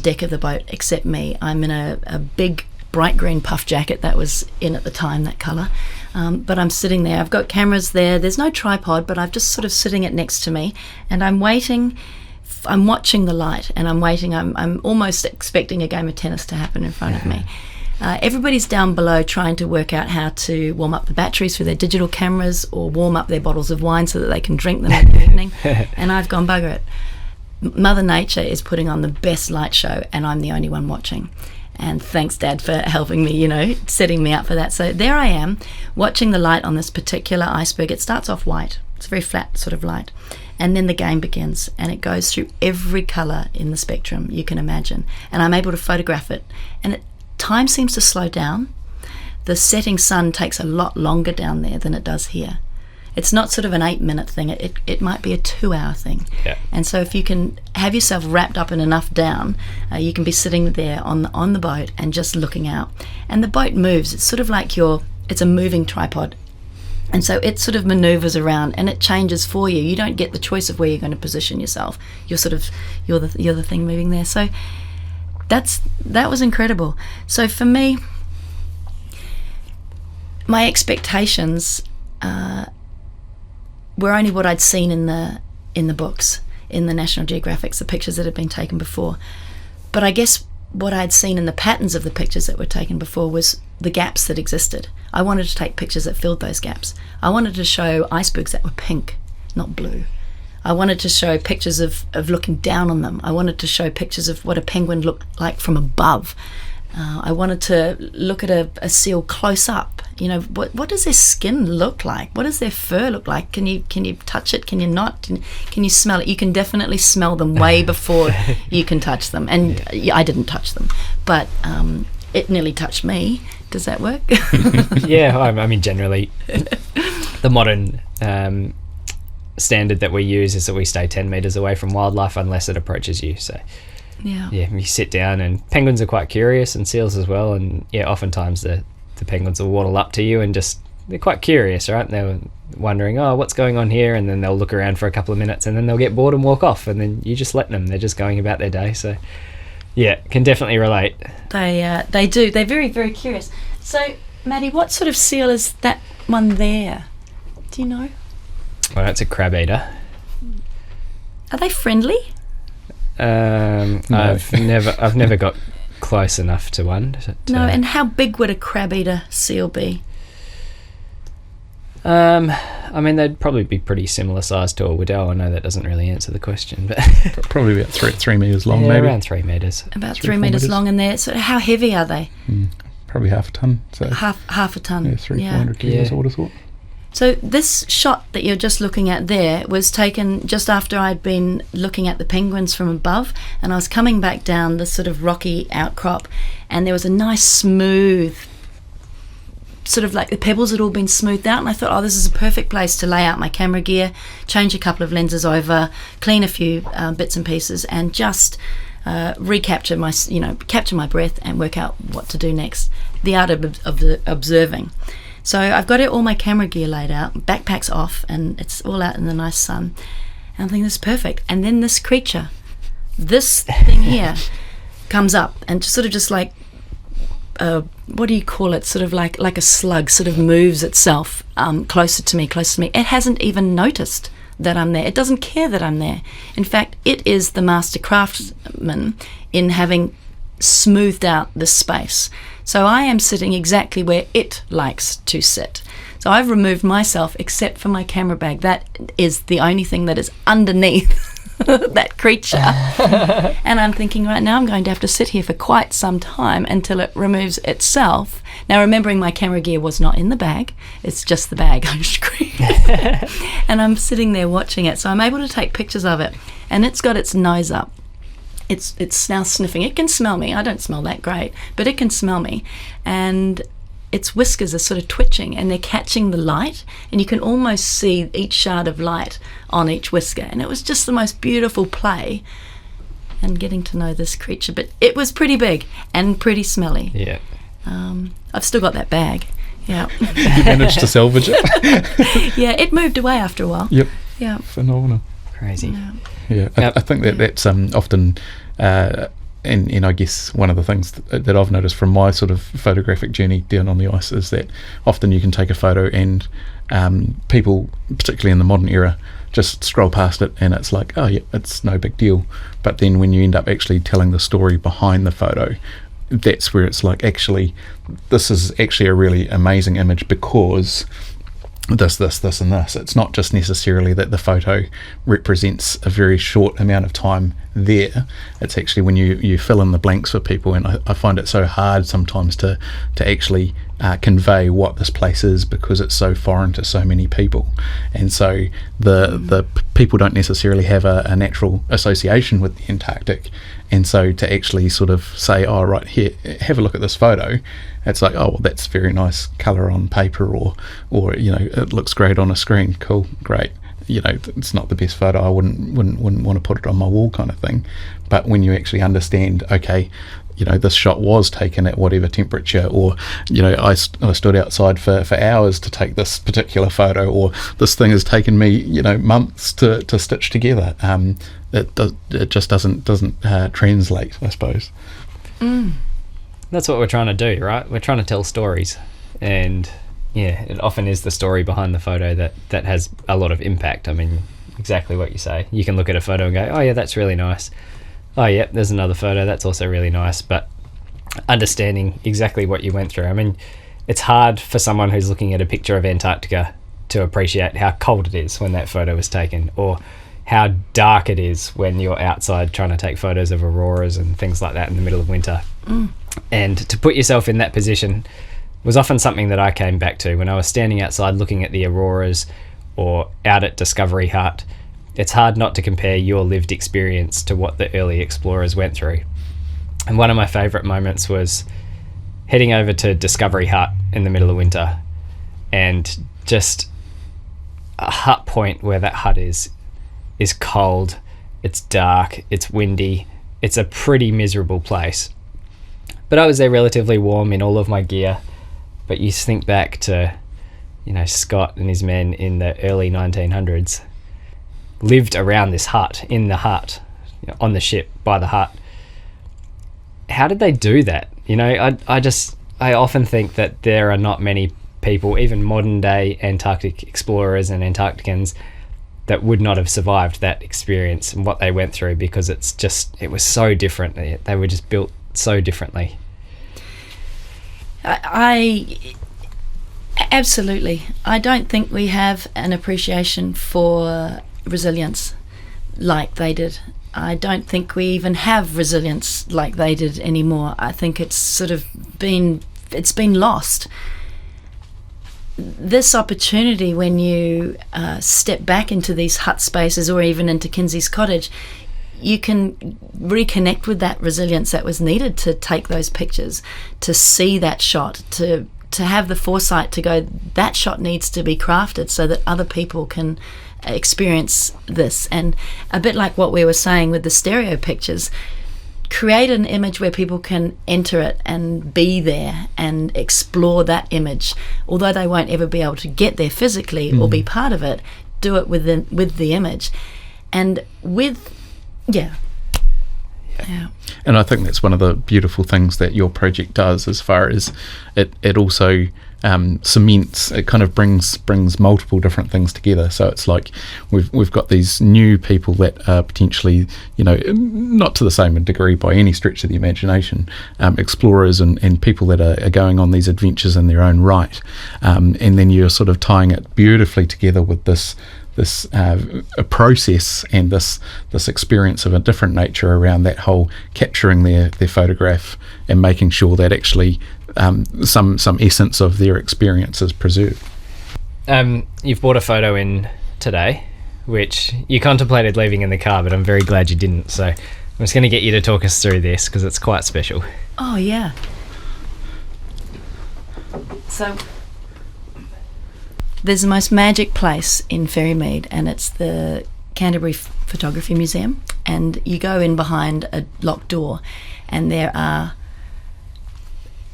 Speaker 2: deck of the boat except me. I'm in a big bright green puff jacket that was in at the time, that colour. But I'm sitting there. I've got cameras there. There's no tripod, but I'm just sort of sitting it next to me, and I'm waiting. I'm watching the light, and I'm waiting. I'm almost expecting a game of tennis to happen in front of me. Everybody's down below trying to work out how to warm up the batteries for their digital cameras or warm up their bottles of wine so that they can drink them in the evening. And I've gone, bugger it. Mother Nature is putting on the best light show, and I'm the only one watching. And thanks, Dad, for helping me, setting me up for that. So there I am, watching the light on this particular iceberg. It starts off white. It's a very flat sort of light. And then the game begins, and it goes through every colour in the spectrum you can imagine. And I'm able to photograph it. And time seems to slow down. The setting sun takes a lot longer down there than it does here. It's not sort of an 8-minute thing. It might be a 2-hour thing.
Speaker 1: Yeah.
Speaker 2: And so if you can have yourself wrapped up in enough down, you can be sitting there on the boat and just looking out. And the boat moves. It's sort of like it's a moving tripod. And so it sort of maneuvers around and it changes for you. You don't get the choice of where you're going to position yourself. You're the thing moving there. So that was incredible. So for me, my expectations were only what I'd seen in the books, in the National Geographics, the pictures that had been taken before. But I guess what I'd seen in the patterns of the pictures that were taken before was the gaps that existed. I wanted to take pictures that filled those gaps. I wanted to show icebergs that were pink, not blue. I wanted to show pictures of looking down on them. I wanted to show pictures of what a penguin looked like from above. I wanted to look at a seal close up. What does their skin look like? What does their fur look like? Can you touch it? Can you not? Can you smell it? You can definitely smell them way before you can touch them. And I didn't touch them, but it nearly touched me. Does that work?
Speaker 1: Yeah, I mean, generally, the modern standard that we use is that we stay 10 metres away from wildlife unless it approaches you. So, yeah, you sit down, and penguins are quite curious, and seals as well. And oftentimes the penguins will waddle up to you and they're quite curious, right? They're wondering, what's going on here? And then they'll look around for a couple of minutes, and then they'll get bored and walk off, and then you just let them. They're just going about their day. So, yeah, can definitely relate.
Speaker 2: They do. They're very, very curious. So, Maddie, what sort of seal is that one there? Do you know?
Speaker 1: Well, it's a crab eater.
Speaker 2: Are they friendly?
Speaker 1: No. I've never got close enough to one.
Speaker 2: No, and how big would a crab eater seal be?
Speaker 1: I mean, they'd probably be pretty similar size to a Weddell. I know that doesn't really answer the question, but
Speaker 3: Probably about 3 metres long,
Speaker 1: yeah,
Speaker 3: maybe.
Speaker 1: around 3 metres.
Speaker 2: About
Speaker 3: 3
Speaker 2: 3
Speaker 3: 4
Speaker 2: metres
Speaker 3: metres.
Speaker 2: long, and they're so how heavy are they?
Speaker 3: Probably half a tonne. So
Speaker 2: Half a ton.
Speaker 3: yeah, 400 kilos,
Speaker 1: Yeah.
Speaker 3: I would have thought.
Speaker 2: So this shot that you're just looking at there was taken just after I'd been looking at the penguins from above, and I was coming back down this sort of rocky outcrop, and there was a nice smooth, sort of like the pebbles had all been smoothed out, and I thought, oh, this is a perfect place to lay out my camera gear, change a couple of lenses over, clean a few bits and pieces, and just recapture my, capture my breath and work out what to do next. The art of observing. So I've got all my camera gear laid out, backpack's off, and it's all out in the nice sun. And I'm thinking, this is perfect. And then this creature, this thing here, comes up and just like, what do you call it? Sort of like a slug, sort of moves itself closer to me. It hasn't even noticed that I'm there. It doesn't care that I'm there. In fact, it is the master craftsman in having smoothed out this space. So I am sitting exactly where it likes to sit. So I've removed myself except for my camera bag. That is the only thing that is underneath that creature. And I'm thinking, right now I'm going to have to sit here for quite some time until it removes itself. Now, remembering my camera gear was not in the bag, it's just the bag on screen. And I'm sitting there watching it, so I'm able to take pictures of it. And it's got its nose up. It's now sniffing. It can smell me. I don't smell that great, but it can smell me. And its whiskers are sort of twitching, and they're catching the light, and you can almost see each shard of light on each whisker. And it was just the most beautiful play and getting to know this creature. But it was pretty big and pretty smelly.
Speaker 1: Yeah.
Speaker 2: I've still got that bag. Yeah.
Speaker 3: You managed to salvage it.
Speaker 2: Yeah, it moved away after a while.
Speaker 3: Yep.
Speaker 2: Yeah.
Speaker 3: Phenomenal.
Speaker 1: Crazy.
Speaker 2: Yeah.
Speaker 3: Yeah,
Speaker 1: Yep.
Speaker 3: I think that's often, and I guess one of the things that I've noticed from my sort of photographic journey down on the ice is that often you can take a photo and people, particularly in the modern era, just scroll past it and it's like, oh yeah, it's no big deal. But then when you end up actually telling the story behind the photo, that's where it's like, actually, this is actually a really amazing image because this, and this. It's not just necessarily that the photo represents a very short amount of time there. It's actually when you fill in the blanks for people, and I find it so hard sometimes to actually convey what this place is because it's so foreign to so many people. And so the people don't necessarily have a natural association with the Antarctic. And so to actually sort of say, oh, right, here, have a look at this photo, it's like, oh, well, that's very nice colour on paper, or it looks great on a screen. Cool, great. It's not the best photo. I wouldn't want to put it on my wall, kind of thing. But when you actually understand, okay, this shot was taken at whatever temperature, or I stood outside for hours to take this particular photo, or this thing has taken me months to stitch together. It just doesn't translate, I suppose.
Speaker 1: That's what we're trying to do, right? We're trying to tell stories, and yeah, it often is the story behind the photo that has a lot of impact. I mean, exactly what you say. You can look at a photo and go, oh yeah, that's really nice. Oh yeah, there's another photo, that's also really nice. But understanding exactly what you went through, I mean, it's hard for someone who's looking at a picture of Antarctica to appreciate how cold it is when that photo was taken, or how dark it is when you're outside trying to take photos of auroras and things like that in the middle of winter. And to put yourself in that position was often something that I came back to when I was standing outside looking at the auroras or out at Discovery Hut. It's hard not to compare your lived experience to what the early explorers went through. And one of my favourite moments was heading over to Discovery Hut in the middle of winter, and just a hut point where that hut is cold, it's dark, it's windy, it's a pretty miserable place. But I was there relatively warm in all of my gear. But you think back to, Scott and his men in the early 1900s lived around this hut, in the hut, on the ship, by the hut. How did they do that? I often think that there are not many people, even modern day Antarctic explorers and Antarcticans, that would not have survived that experience and what they went through, because it was so different. They were just built so differently.
Speaker 2: Absolutely. I don't think we have an appreciation for resilience like they did. I don't think we even have resilience like they did anymore. I think it's sort of been lost. This opportunity, when you step back into these hut spaces or even into Kinsey's cottage, you can reconnect with that resilience that was needed to take those pictures, to see that shot, to have the foresight to go, that shot needs to be crafted so that other people can experience this. And a bit like what we were saying with the stereo pictures, create an image where people can enter it and be there and explore that image. Although they won't ever be able to get there physically or be part of it, do it with the image. And yeah.
Speaker 3: And I think that's one of the beautiful things that your project does, as far as it also cements, it kind of brings multiple different things together. So it's like we've got these new people that are potentially, not to the same degree by any stretch of the imagination, explorers and people that are going on these adventures in their own right, and then you're sort of tying it beautifully together with this a process and this experience of a different nature around that whole capturing their photograph and making sure that actually some essence of their experience is preserved.
Speaker 1: You've brought a photo in today, which you contemplated leaving in the car, but I'm very glad you didn't. So I'm just going to get you to talk us through this because it's quite special.
Speaker 2: Oh, yeah. So there's the most magic place in Ferrymead, and it's the Canterbury Photography Museum. And you go in behind a locked door, and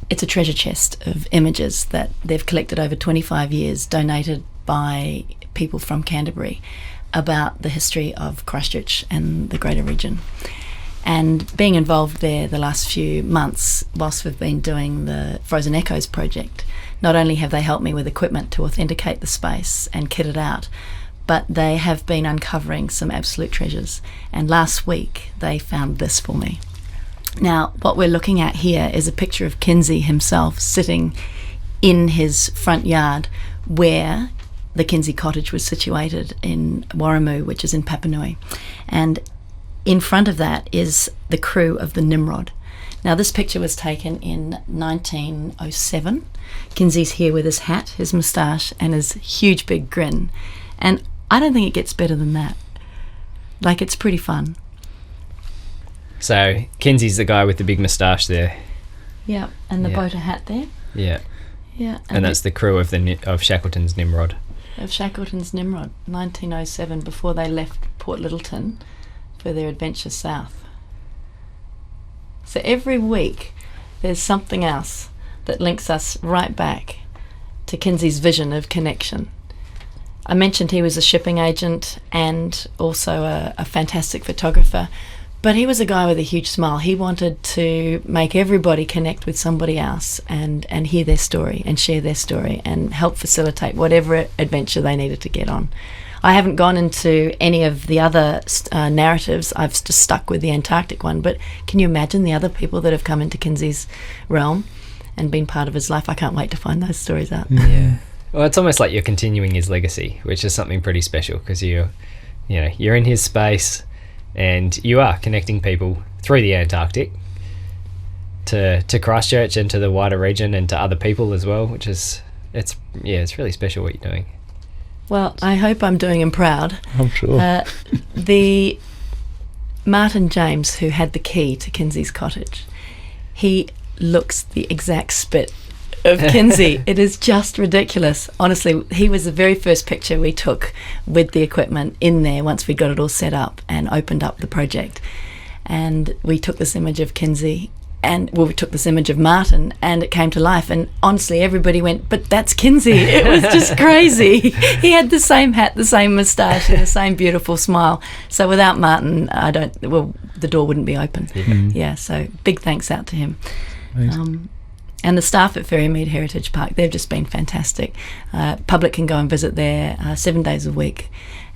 Speaker 2: it's a treasure chest of images that they've collected over 25 years, donated by people from Canterbury, about the history of Christchurch and the greater region. And being involved there the last few months, whilst we've been doing the Frozen Echoes project, not only have they helped me with equipment to authenticate the space and kit it out, but they have been uncovering some absolute treasures. And last week they found this for me. Now, what we're looking at here is a picture of Kinsey himself sitting in his front yard where the Kinsey cottage was situated in Warramoo, which is in Papanui. And in front of that is the crew of the Nimrod. Now, this picture was taken in 1907. Kinsey's here with his hat, his moustache, and his huge big grin. And I don't think it gets better than that. Like, it's pretty fun.
Speaker 1: So, Kinsey's the guy with the big moustache there.
Speaker 2: Yeah, and the boater hat there.
Speaker 1: Yeah.
Speaker 2: Yeah.
Speaker 1: And that's the crew of Shackleton's Nimrod.
Speaker 2: Of Shackleton's Nimrod, 1907, before they left Port Littleton for their adventure south. So every week there's something else that links us right back to Kinsey's vision of connection. I mentioned he was a shipping agent and also a fantastic photographer, but he was a guy with a huge smile. He wanted to make everybody connect with somebody else and hear their story and share their story and help facilitate whatever adventure they needed to get on. I haven't gone into any of the other narratives. I've just stuck with the Antarctic one, but can you imagine the other people that have come into Kinsey's realm and been part of his life? I can't wait to find those stories out.
Speaker 1: Yeah. Well, it's almost like you're continuing his legacy, which is something pretty special because you're in his space and you are connecting people through the Antarctic to Christchurch and to the wider region and to other people as well, which is it's really special what you're doing.
Speaker 2: Well, I hope I'm doing him proud.
Speaker 3: I'm sure.
Speaker 2: The Martin James, who had the key to Kinsey's cottage, he looks the exact spit of Kinsey. It is just ridiculous. Honestly, he was the very first picture we took with the equipment in there once we got it all set up and opened up the project. And we took this image of Kinsey we took this image of Martin and it came to life, and honestly everybody went, but that's Kinsey. It was just crazy. He had the same hat, the same moustache and the same beautiful smile. So without Martin, the door wouldn't be open. Yeah, so big thanks out to him. And the staff at Ferrymead Heritage Park, they've just been fantastic. Public can go and visit there 7 days a week,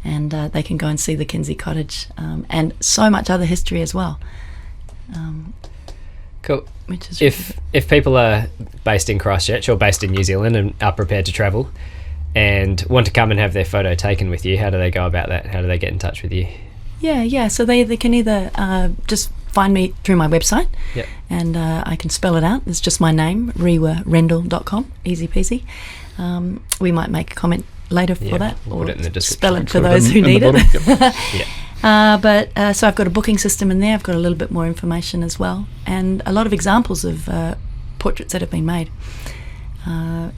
Speaker 2: and they can go and see the Kinsey cottage and so much other history as well.
Speaker 1: Cool.
Speaker 2: which is
Speaker 1: If people are based in Christchurch or based in New Zealand and are prepared to travel and want to come and have their photo taken with you, how do they go about that? How do they get in touch with you?
Speaker 2: Yeah. So they can either just find me through my website,
Speaker 1: Yep.
Speaker 2: and I can spell it out. It's just my name, rewarendall.com, easy peasy. We might make a comment later for that,
Speaker 1: we'll put it in the description.
Speaker 2: spell it for those who need it.
Speaker 1: Yeah.
Speaker 2: So I've got a booking system in there. I've got a little bit more information as well, and a lot of examples of portraits that have been made.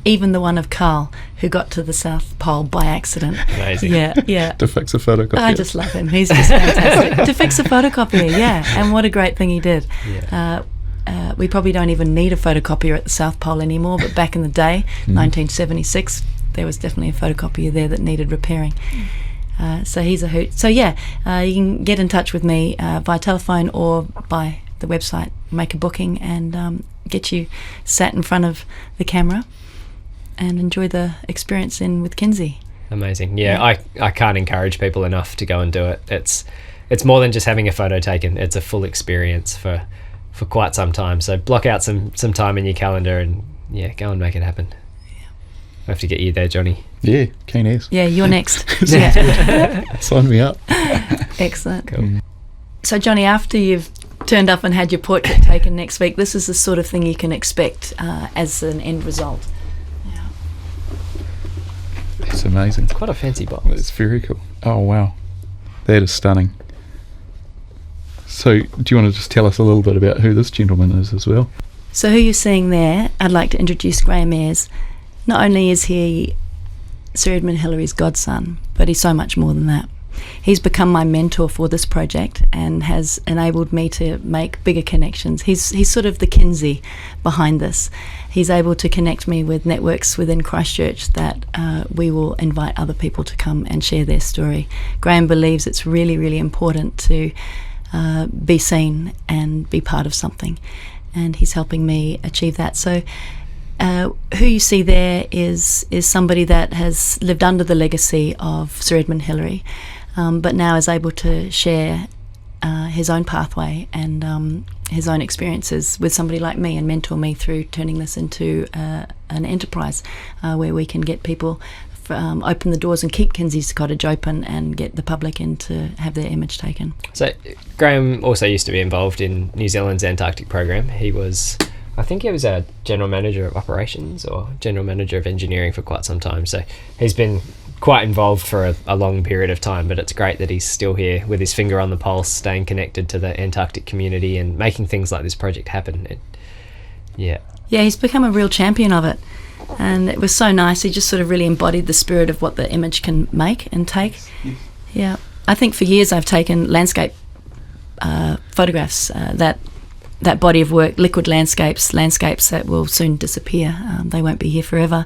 Speaker 2: Even the one of Carl, who got to the South Pole by accident.
Speaker 1: Amazing.
Speaker 2: Yeah.
Speaker 3: To fix a photocopier.
Speaker 2: I just love him. He's just fantastic. To fix a photocopier, yeah. And what a great thing he did.
Speaker 1: Yeah.
Speaker 2: We probably don't even need a photocopier at the South Pole anymore, but back in the day, 1976, there was definitely a photocopier there that needed repairing. So he's a hoot. So you can get in touch with me via telephone or by the website, make a booking, and get you sat in front of the camera and enjoy the experience with Kinsey.
Speaker 1: Amazing. Yeah, I can't encourage people enough to go and do it. It's more than just having a photo taken. It's a full experience for quite some time. So block out some time in your calendar and go and make it happen. I have to get you there, Johnny.
Speaker 3: Yeah, keen as.
Speaker 2: Yeah, you're next.
Speaker 3: Sign me up.
Speaker 2: Excellent.
Speaker 1: Cool.
Speaker 2: So Johnny, after you've turned up and had your portrait taken next week, this is the sort of thing you can expect as an end result.
Speaker 3: It's amazing.
Speaker 1: It's quite a fancy box.
Speaker 3: It's very cool. Oh, wow. That is stunning. So, do you want to just tell us a little bit about who this gentleman is as well?
Speaker 2: So who you're seeing there, I'd like to introduce Graham Ayres. Not only is he Sir Edmund Hillary's godson, but he's so much more than that. He's become my mentor for this project and has enabled me to make bigger connections. He's sort of the Kinsey behind this. He's able to connect me with networks within Christchurch that we will invite other people to come and share their story. Graham believes it's really, really important to be seen and be part of something, and he's helping me achieve that. So who you see there is somebody that has lived under the legacy of Sir Edmund Hillary, but now is able to share his own pathway and his own experiences with somebody like me and mentor me through turning this into an enterprise where we can get people open the doors and keep Kinsey's Cottage open and get the public in to have their image taken.
Speaker 1: So Graham also used to be involved in New Zealand's Antarctic program. I think he was a general manager of operations or general manager of engineering for quite some time. So he's been quite involved for a long period of time, but it's great that he's still here with his finger on the pulse, staying connected to the Antarctic community and making things like this project happen. Yeah, he's
Speaker 2: become a real champion of it, and it was so nice. He just sort of really embodied the spirit of what the image can make and take. Yeah, I think for years I've taken landscape photographs, that body of work, liquid landscapes that will soon disappear. They won't be here forever.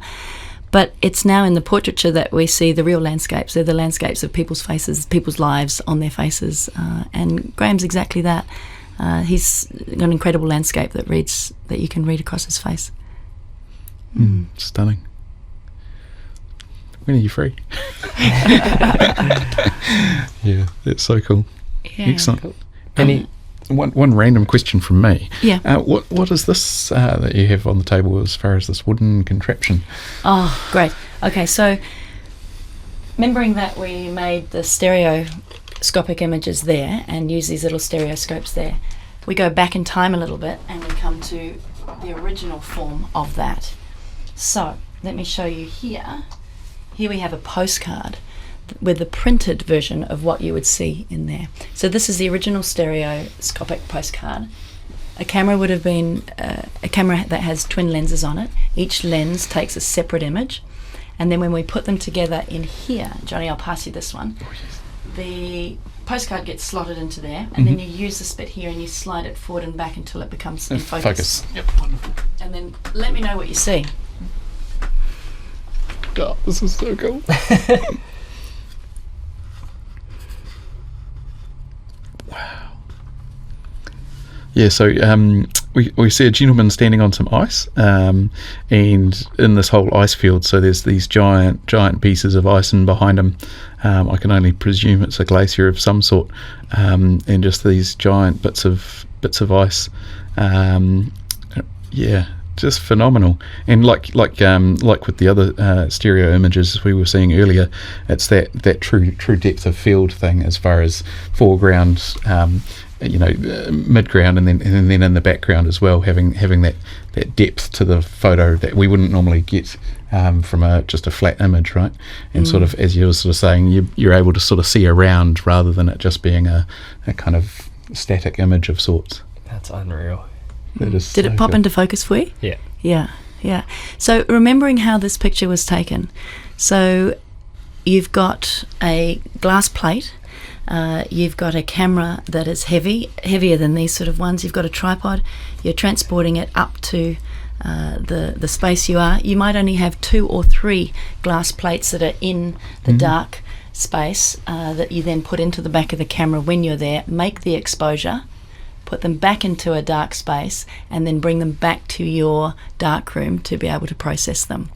Speaker 2: But it's now in the portraiture that we see the real landscapes. They're the landscapes of people's faces, people's lives on their faces. And Graham's exactly that. He's got an incredible landscape that you can read across his face.
Speaker 3: Stunning. When are you free? Yeah, that's so cool.
Speaker 2: Yeah.
Speaker 3: Excellent.
Speaker 1: Cool.
Speaker 3: One random question from me.
Speaker 2: Yeah.
Speaker 3: What is this that you have on the table as far as this wooden contraption?
Speaker 2: Oh, great. Okay, so remembering that we made the stereoscopic images there and use these little stereoscopes there, we go back in time a little bit and we come to the original form of that. So let me show you here. Here we have a postcard with the printed version of what you would see in there. So this is the original stereoscopic postcard. A camera would have been a camera that has twin lenses on it. Each lens takes a separate image, and then when we put them together in here, Johnny, I'll pass you this one. The postcard gets slotted into there, and then you use this bit here and you slide it forward and back until it becomes in focus.
Speaker 3: Yep, wonderful.
Speaker 2: And then let me know what you see.
Speaker 3: Oh, this is so cool. Wow. Yeah, so we see a gentleman standing on some ice, and in this whole ice field, so there's these giant pieces of ice, and behind him, I can only presume it's a glacier of some sort, and just these giant bits of bits of ice. Just phenomenal. And like with the other stereo images we were seeing earlier, it's that true depth of field thing, as far as foreground, midground, and then in the background as well, having that depth to the photo that we wouldn't normally get from just a flat image, right? And sort of, as you were sort of saying, you're able to sort of see around rather than it just being a kind of static image of sorts.
Speaker 1: That's unreal.
Speaker 2: Did it pop into focus for you?
Speaker 1: Yeah.
Speaker 2: Yeah. So remembering how this picture was taken, so you've got a glass plate, you've got a camera that is heavier than these sort of ones, you've got a tripod, you're transporting it up to the space you are. You might only have 2 or 3 glass plates that are in the dark space that you then put into the back of the camera when you're there, make the exposure, put them back into a dark space, and then bring them back to your dark room to be able to process them.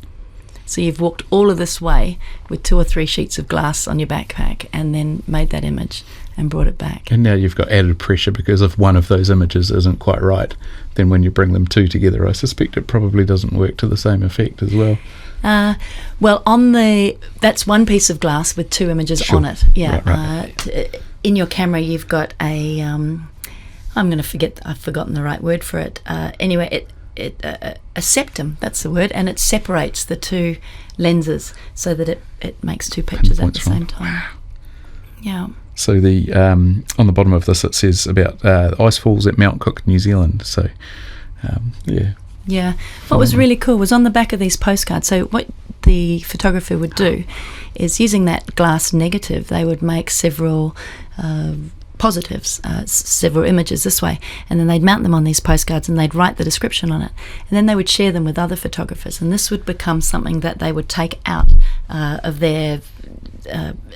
Speaker 2: So you've walked all of this way with 2 or 3 sheets of glass on your backpack, and then made that image and brought it back.
Speaker 3: And now you've got added pressure, because if one of those images isn't quite right, then when you bring them 2 together, I suspect it probably doesn't work to the same effect as well.
Speaker 2: Well, that's one piece of glass with 2 images on it. Yeah. Right. In your camera, you've got a I've forgotten the right word for it. Anyway, a septum, that's the word, and it separates the 2 lenses so that it makes 2 pictures at the same time. Wow. Yeah. So
Speaker 3: the on the bottom of this, it says about ice falls at Mount Cook, New Zealand. So, yeah.
Speaker 2: Yeah. What was really cool was on the back of these postcards. So what the photographer would do is, using that glass negative, they would make several positives, several images this way, and then they'd mount them on these postcards and they'd write the description on it, and then they would share them with other photographers, and this would become something that they would take out of their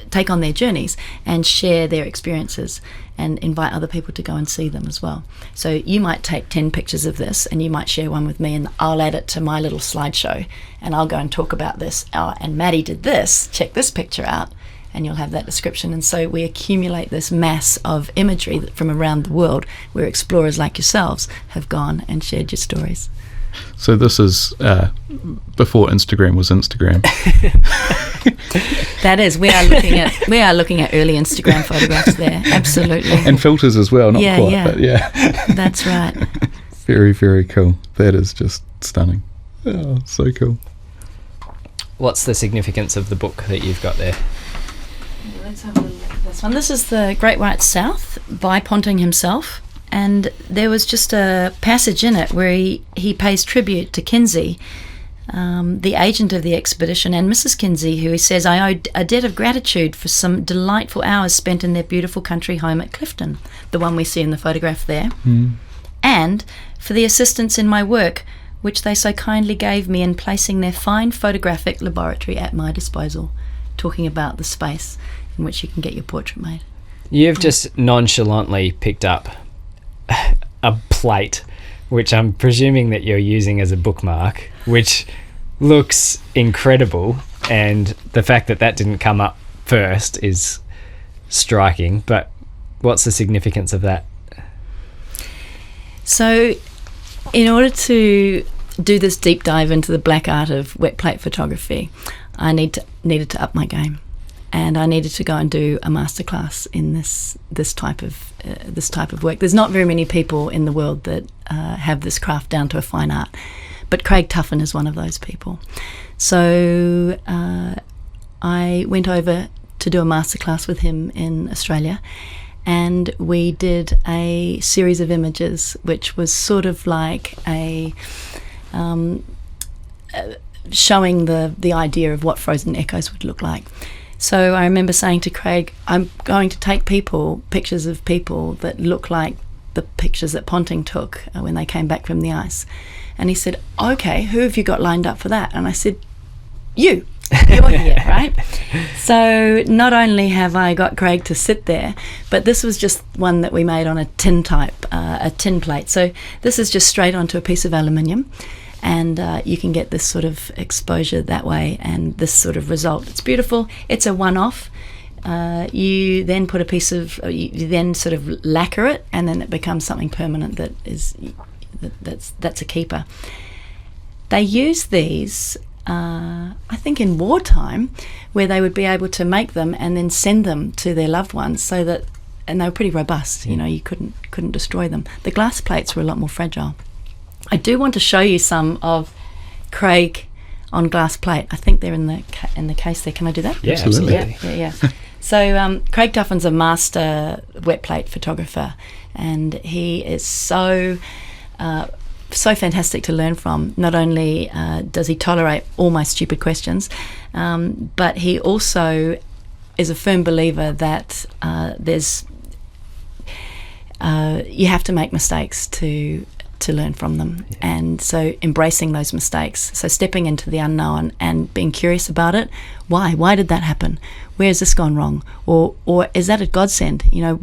Speaker 2: take on their journeys and share their experiences and invite other people to go and see them as well. So you might take 10 pictures of this and you might share one with me, and I'll add it to my little slideshow and I'll go and talk about this. And Maddie did this, check this picture out, and you'll have that description. And so we accumulate this mass of imagery from around the world where explorers like yourselves have gone and shared your stories.
Speaker 3: So this is before Instagram was Instagram.
Speaker 2: That is, we are looking at early Instagram photographs there, absolutely.
Speaker 3: And filters as well, not quite, but yeah.
Speaker 2: That's right.
Speaker 3: Very, very cool. That is just stunning. Oh, so cool.
Speaker 1: What's the significance of the book that you've got there?
Speaker 2: Let's have a look at this one. This is The Great White South by Ponting himself. And there was just a passage in it where he pays tribute to Kinsey, the agent of the expedition, and Mrs. Kinsey, who he says, "I owe a debt of gratitude for some delightful hours spent in their beautiful country home at Clifton," the one we see in the photograph there, "and for the assistance in my work, which they so kindly gave me in placing their fine photographic laboratory at my disposal," talking about the space in which you can get your portrait made.
Speaker 1: You've just nonchalantly picked up a plate, which I'm presuming that you're using as a bookmark, which looks incredible, and the fact that didn't come up first is striking. But what's the significance of that?
Speaker 2: So in order to do this deep dive into the black art of wet plate photography, I needed to up my game. And I needed to go and do a masterclass in this type of work. There's not very many people in the world that have this craft down to a fine art, but Craig Tuffin is one of those people. So I went over to do a masterclass with him in Australia, and we did a series of images, which was sort of like showing the idea of what frozen echoes would look like. So I remember saying to Craig, I'm going to take pictures of people that look like the pictures that Ponting took when they came back from the ice. And he said, "Okay, who have you got lined up for that?" And I said, you're here, right? So not only have I got Craig to sit there, but this was just one that we made on a tin plate. So this is just straight onto a piece of aluminium. And you can get this sort of exposure that way and this sort of result. It's beautiful. It's a one-off. you then put a piece of, you then sort of lacquer it, and then it becomes something permanent that's a keeper. They use these, I think, in wartime, where they would be able to make them and then send them to their loved ones, so that, and they were pretty robust. You know, you couldn't destroy them. The glass plates were a lot more fragile. I do want to show you some of Craig on glass plate. I think they're in the case there. Can I do that?
Speaker 1: Yeah, absolutely.
Speaker 2: Yeah. So Craig Duffin's a master wet plate photographer, and he is so fantastic to learn from. Not only does he tolerate all my stupid questions, but he also is a firm believer that you have to make mistakes to learn from them. Yeah. And so embracing those mistakes, so stepping into the unknown and being curious about it. Why did that happen? Where has this gone wrong? Or is that a godsend? You know,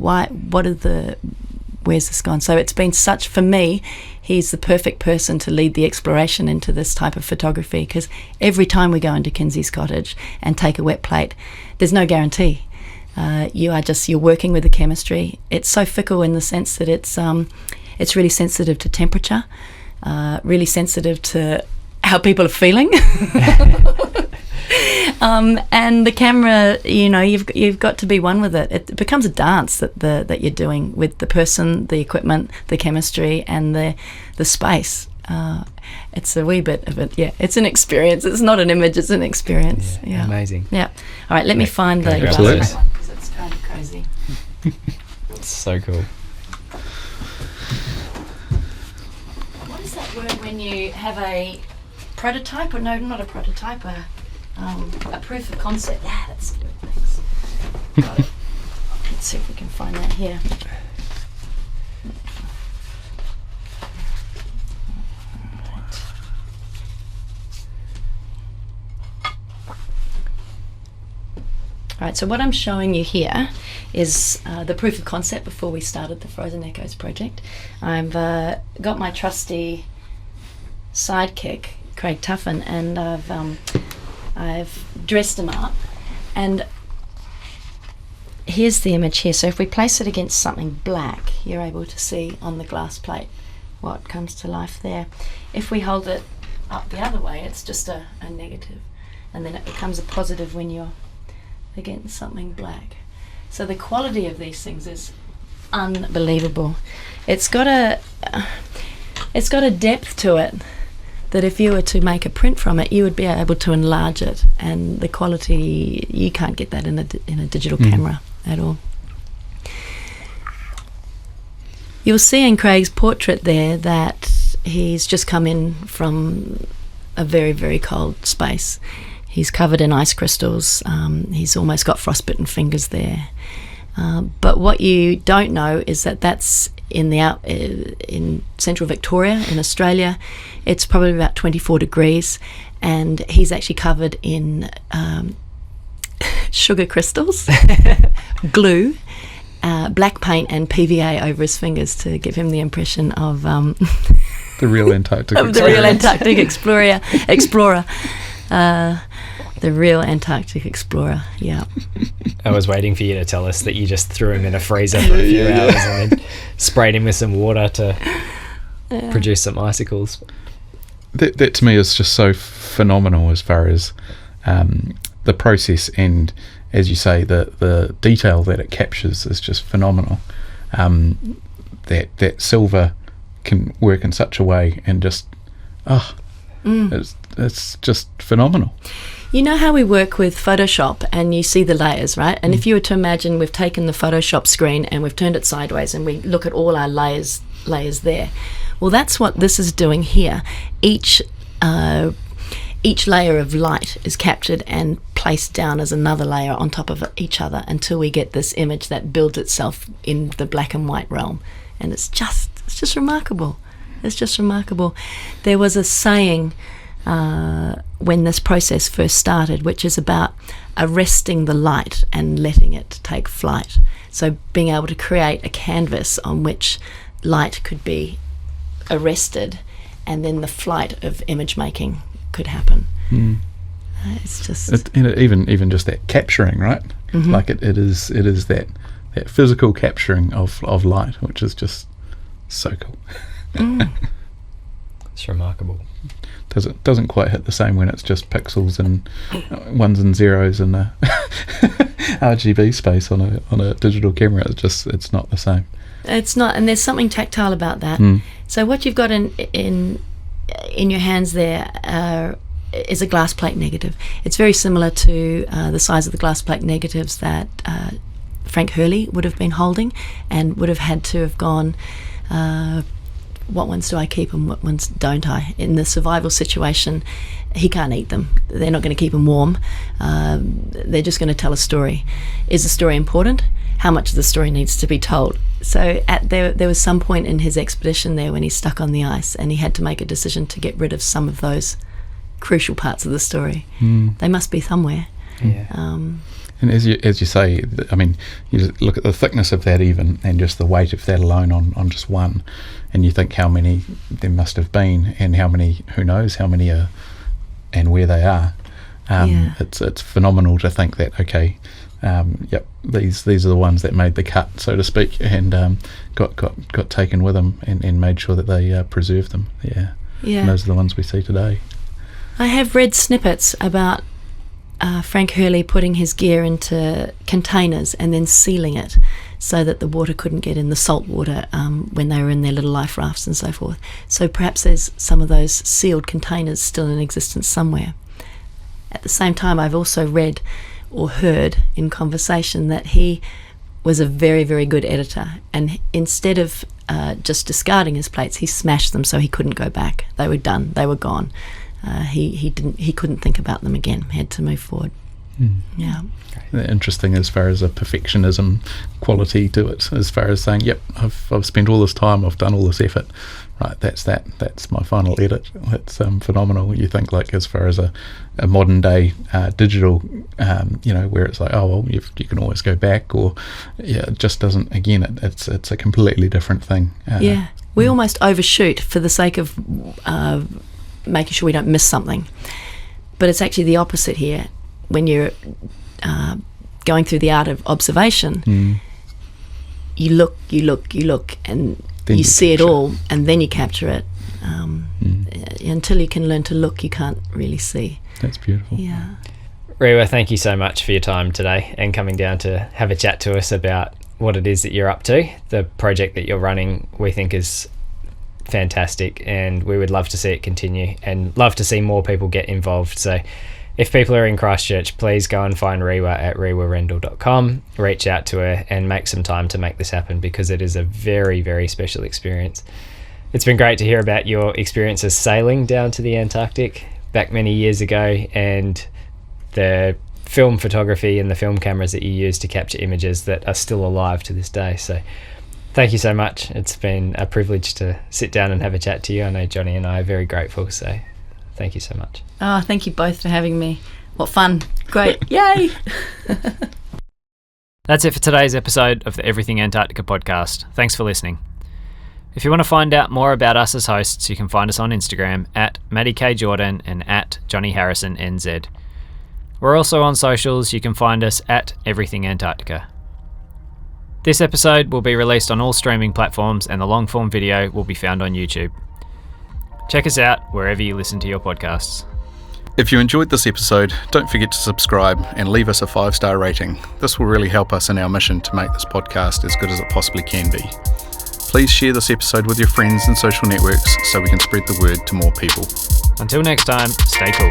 Speaker 2: where's this gone? So it's been for me, he's the perfect person to lead the exploration into this type of photography, because every time we go into Kinsey's cottage and take a wet plate, there's no guarantee. You're working with the chemistry. It's so fickle in the sense that it's really sensitive to temperature, really sensitive to how people are feeling. And the camera, you know, you've got to be one with it. It becomes a dance that you're doing with the person, the equipment, the chemistry, and the space. It's a wee bit of it. Yeah, it's an experience. It's not an image. It's an experience. Yeah.
Speaker 1: Amazing.
Speaker 2: Yeah. All right, let me find the glass one, because it's kind of crazy.
Speaker 1: It's so cool.
Speaker 2: What is that word when you have a prototype? Or no, not a prototype. A proof of concept. Yeah, that's good. Thanks. Got it. Let's see if we can find that here. All right, so what I'm showing you here is the proof of concept before we started the Frozen Echoes project. I've got my trusty sidekick, Craig Tuffin, and I've dressed him up, and here's the image here. So if we place it against something black, you're able to see on the glass plate what comes to life there. If we hold it up the other way, it's just a negative, and then it becomes a positive when you're against something black. So the quality of these things is unbelievable. It's got a depth to it that if you were to make a print from it, you would be able to enlarge it, and the quality, you can't get that in a digital camera at all. You'll see in Craig's portrait there that he's just come in from a very, very cold space. He's covered in ice crystals. He's almost got frostbitten fingers there. But what you don't know is that that's in central Victoria in Australia. It's probably about 24 degrees, and he's actually covered in sugar crystals, glue, black paint, and PVA over his fingers to give him the impression of
Speaker 3: the real Antarctic
Speaker 2: of the real Antarctic explorer. The real Antarctic explorer, yeah.
Speaker 1: I was waiting for you to tell us that you just threw him in a freezer for a few hours and then sprayed him with some water to produce some icicles.
Speaker 3: That to me is just so phenomenal as far as the process, and as you say, the detail that it captures is just phenomenal. That silver can work in such a way, and just it's just phenomenal.
Speaker 2: You know how we work with Photoshop and you see the layers, right? And if you were to imagine we've taken the Photoshop screen and we've turned it sideways and we look at all our layers there. Well, that's what this is doing here. Each layer of light is captured and placed down as another layer on top of each other until we get this image that builds itself in the black and white realm. And it's just remarkable. It's just remarkable. There was a saying when this process first started, which is about arresting the light and letting it take flight. So being able to create a canvas on which light could be arrested, and then the flight of image making could happen. It's just
Speaker 3: even just that capturing, right? Like it is that physical capturing of light, which is just so cool.
Speaker 1: It's remarkable.
Speaker 3: Doesn't quite hit the same when it's just pixels and ones and zeros in a RGB space on a digital camera. It's not the same.
Speaker 2: It's not, and there's something tactile about that. So what you've got in your hands there is a glass plate negative. It's very similar to the size of the glass plate negatives that Frank Hurley would have been holding, and would have had to have gone, what ones do I keep and what ones don't I? In the survival situation, he can't eat them. They're not going to keep him warm. They're just going to tell a story. Is the story important? How much of the story needs to be told? So there was some point in his expedition there when he's stuck on the ice, and he had to make a decision to get rid of some of those crucial parts of the story. They must be somewhere.
Speaker 3: And as you say, I mean, you just look at the thickness of that even, and just the weight of that alone on just one, and you think how many there must have been, and how many, who knows how many are, and where they are. It's phenomenal to think that, okay, these are the ones that made the cut, so to speak, and got taken with them, and made sure that they preserved them. And those are the ones we see today.
Speaker 2: I have read snippets about Frank Hurley putting his gear into containers and then sealing it so that the water couldn't get in, the salt water, when they were in their little life rafts and so forth. So perhaps there's some of those sealed containers still in existence somewhere. At the same time, I've also read or heard in conversation that he was a very, very good editor, and instead of just discarding his plates, he smashed them so he couldn't go back. They were done. They were gone. He couldn't think about them again. Had to move forward.
Speaker 3: Interesting as far as a perfectionism quality to it, as far as saying, yep, I've spent all this time, I've done all this effort, right, that's my final edit. That's phenomenal. You think, like, as far as a modern day digital, where it's like, oh well, you can always go back, or it just doesn't, again, it's a completely different thing.
Speaker 2: We almost overshoot for the sake of making sure we don't miss something, but it's actually the opposite here. When you're going through the art of observation, you look, and then you see it all, and then you capture it. Until you can learn to look, you can't really see.
Speaker 3: That's beautiful.
Speaker 1: Rewa, thank you so much for your time today and coming down to have a chat to us about what it is that you're up to. The project that you're running, we think, is fantastic, and we would love to see it continue and love to see more people get involved. So if people are in Christchurch, please go and find Rewa at rewarendall.com, reach out to her and make some time to make this happen, because it is a very, very special experience. It's been great to hear about your experiences sailing down to the Antarctic back many years ago, and the film photography and the film cameras that you use to capture images that are still alive to this day. So thank you so much. It's been a privilege to sit down and have a chat to you. I know Johnny and I are very grateful, so thank you so much.
Speaker 2: Oh, thank you both for having me. What fun. Great. Yay!
Speaker 1: That's it for today's episode of the Everything Antarctica podcast. Thanks for listening. If you want to find out more about us as hosts, you can find us on Instagram at Maddie K. Jordan and at Johnny Harrison NZ. We're also on socials. You can find us at Everything Antarctica. This episode will be released on all streaming platforms, and the long-form video will be found on YouTube. Check us out wherever you listen to your podcasts.
Speaker 3: If you enjoyed this episode, don't forget to subscribe and leave us a 5-star rating. This will really help us in our mission to make this podcast as good as it possibly can be. Please share this episode with your friends and social networks so we can spread the word to more people.
Speaker 1: Until next time, stay cool.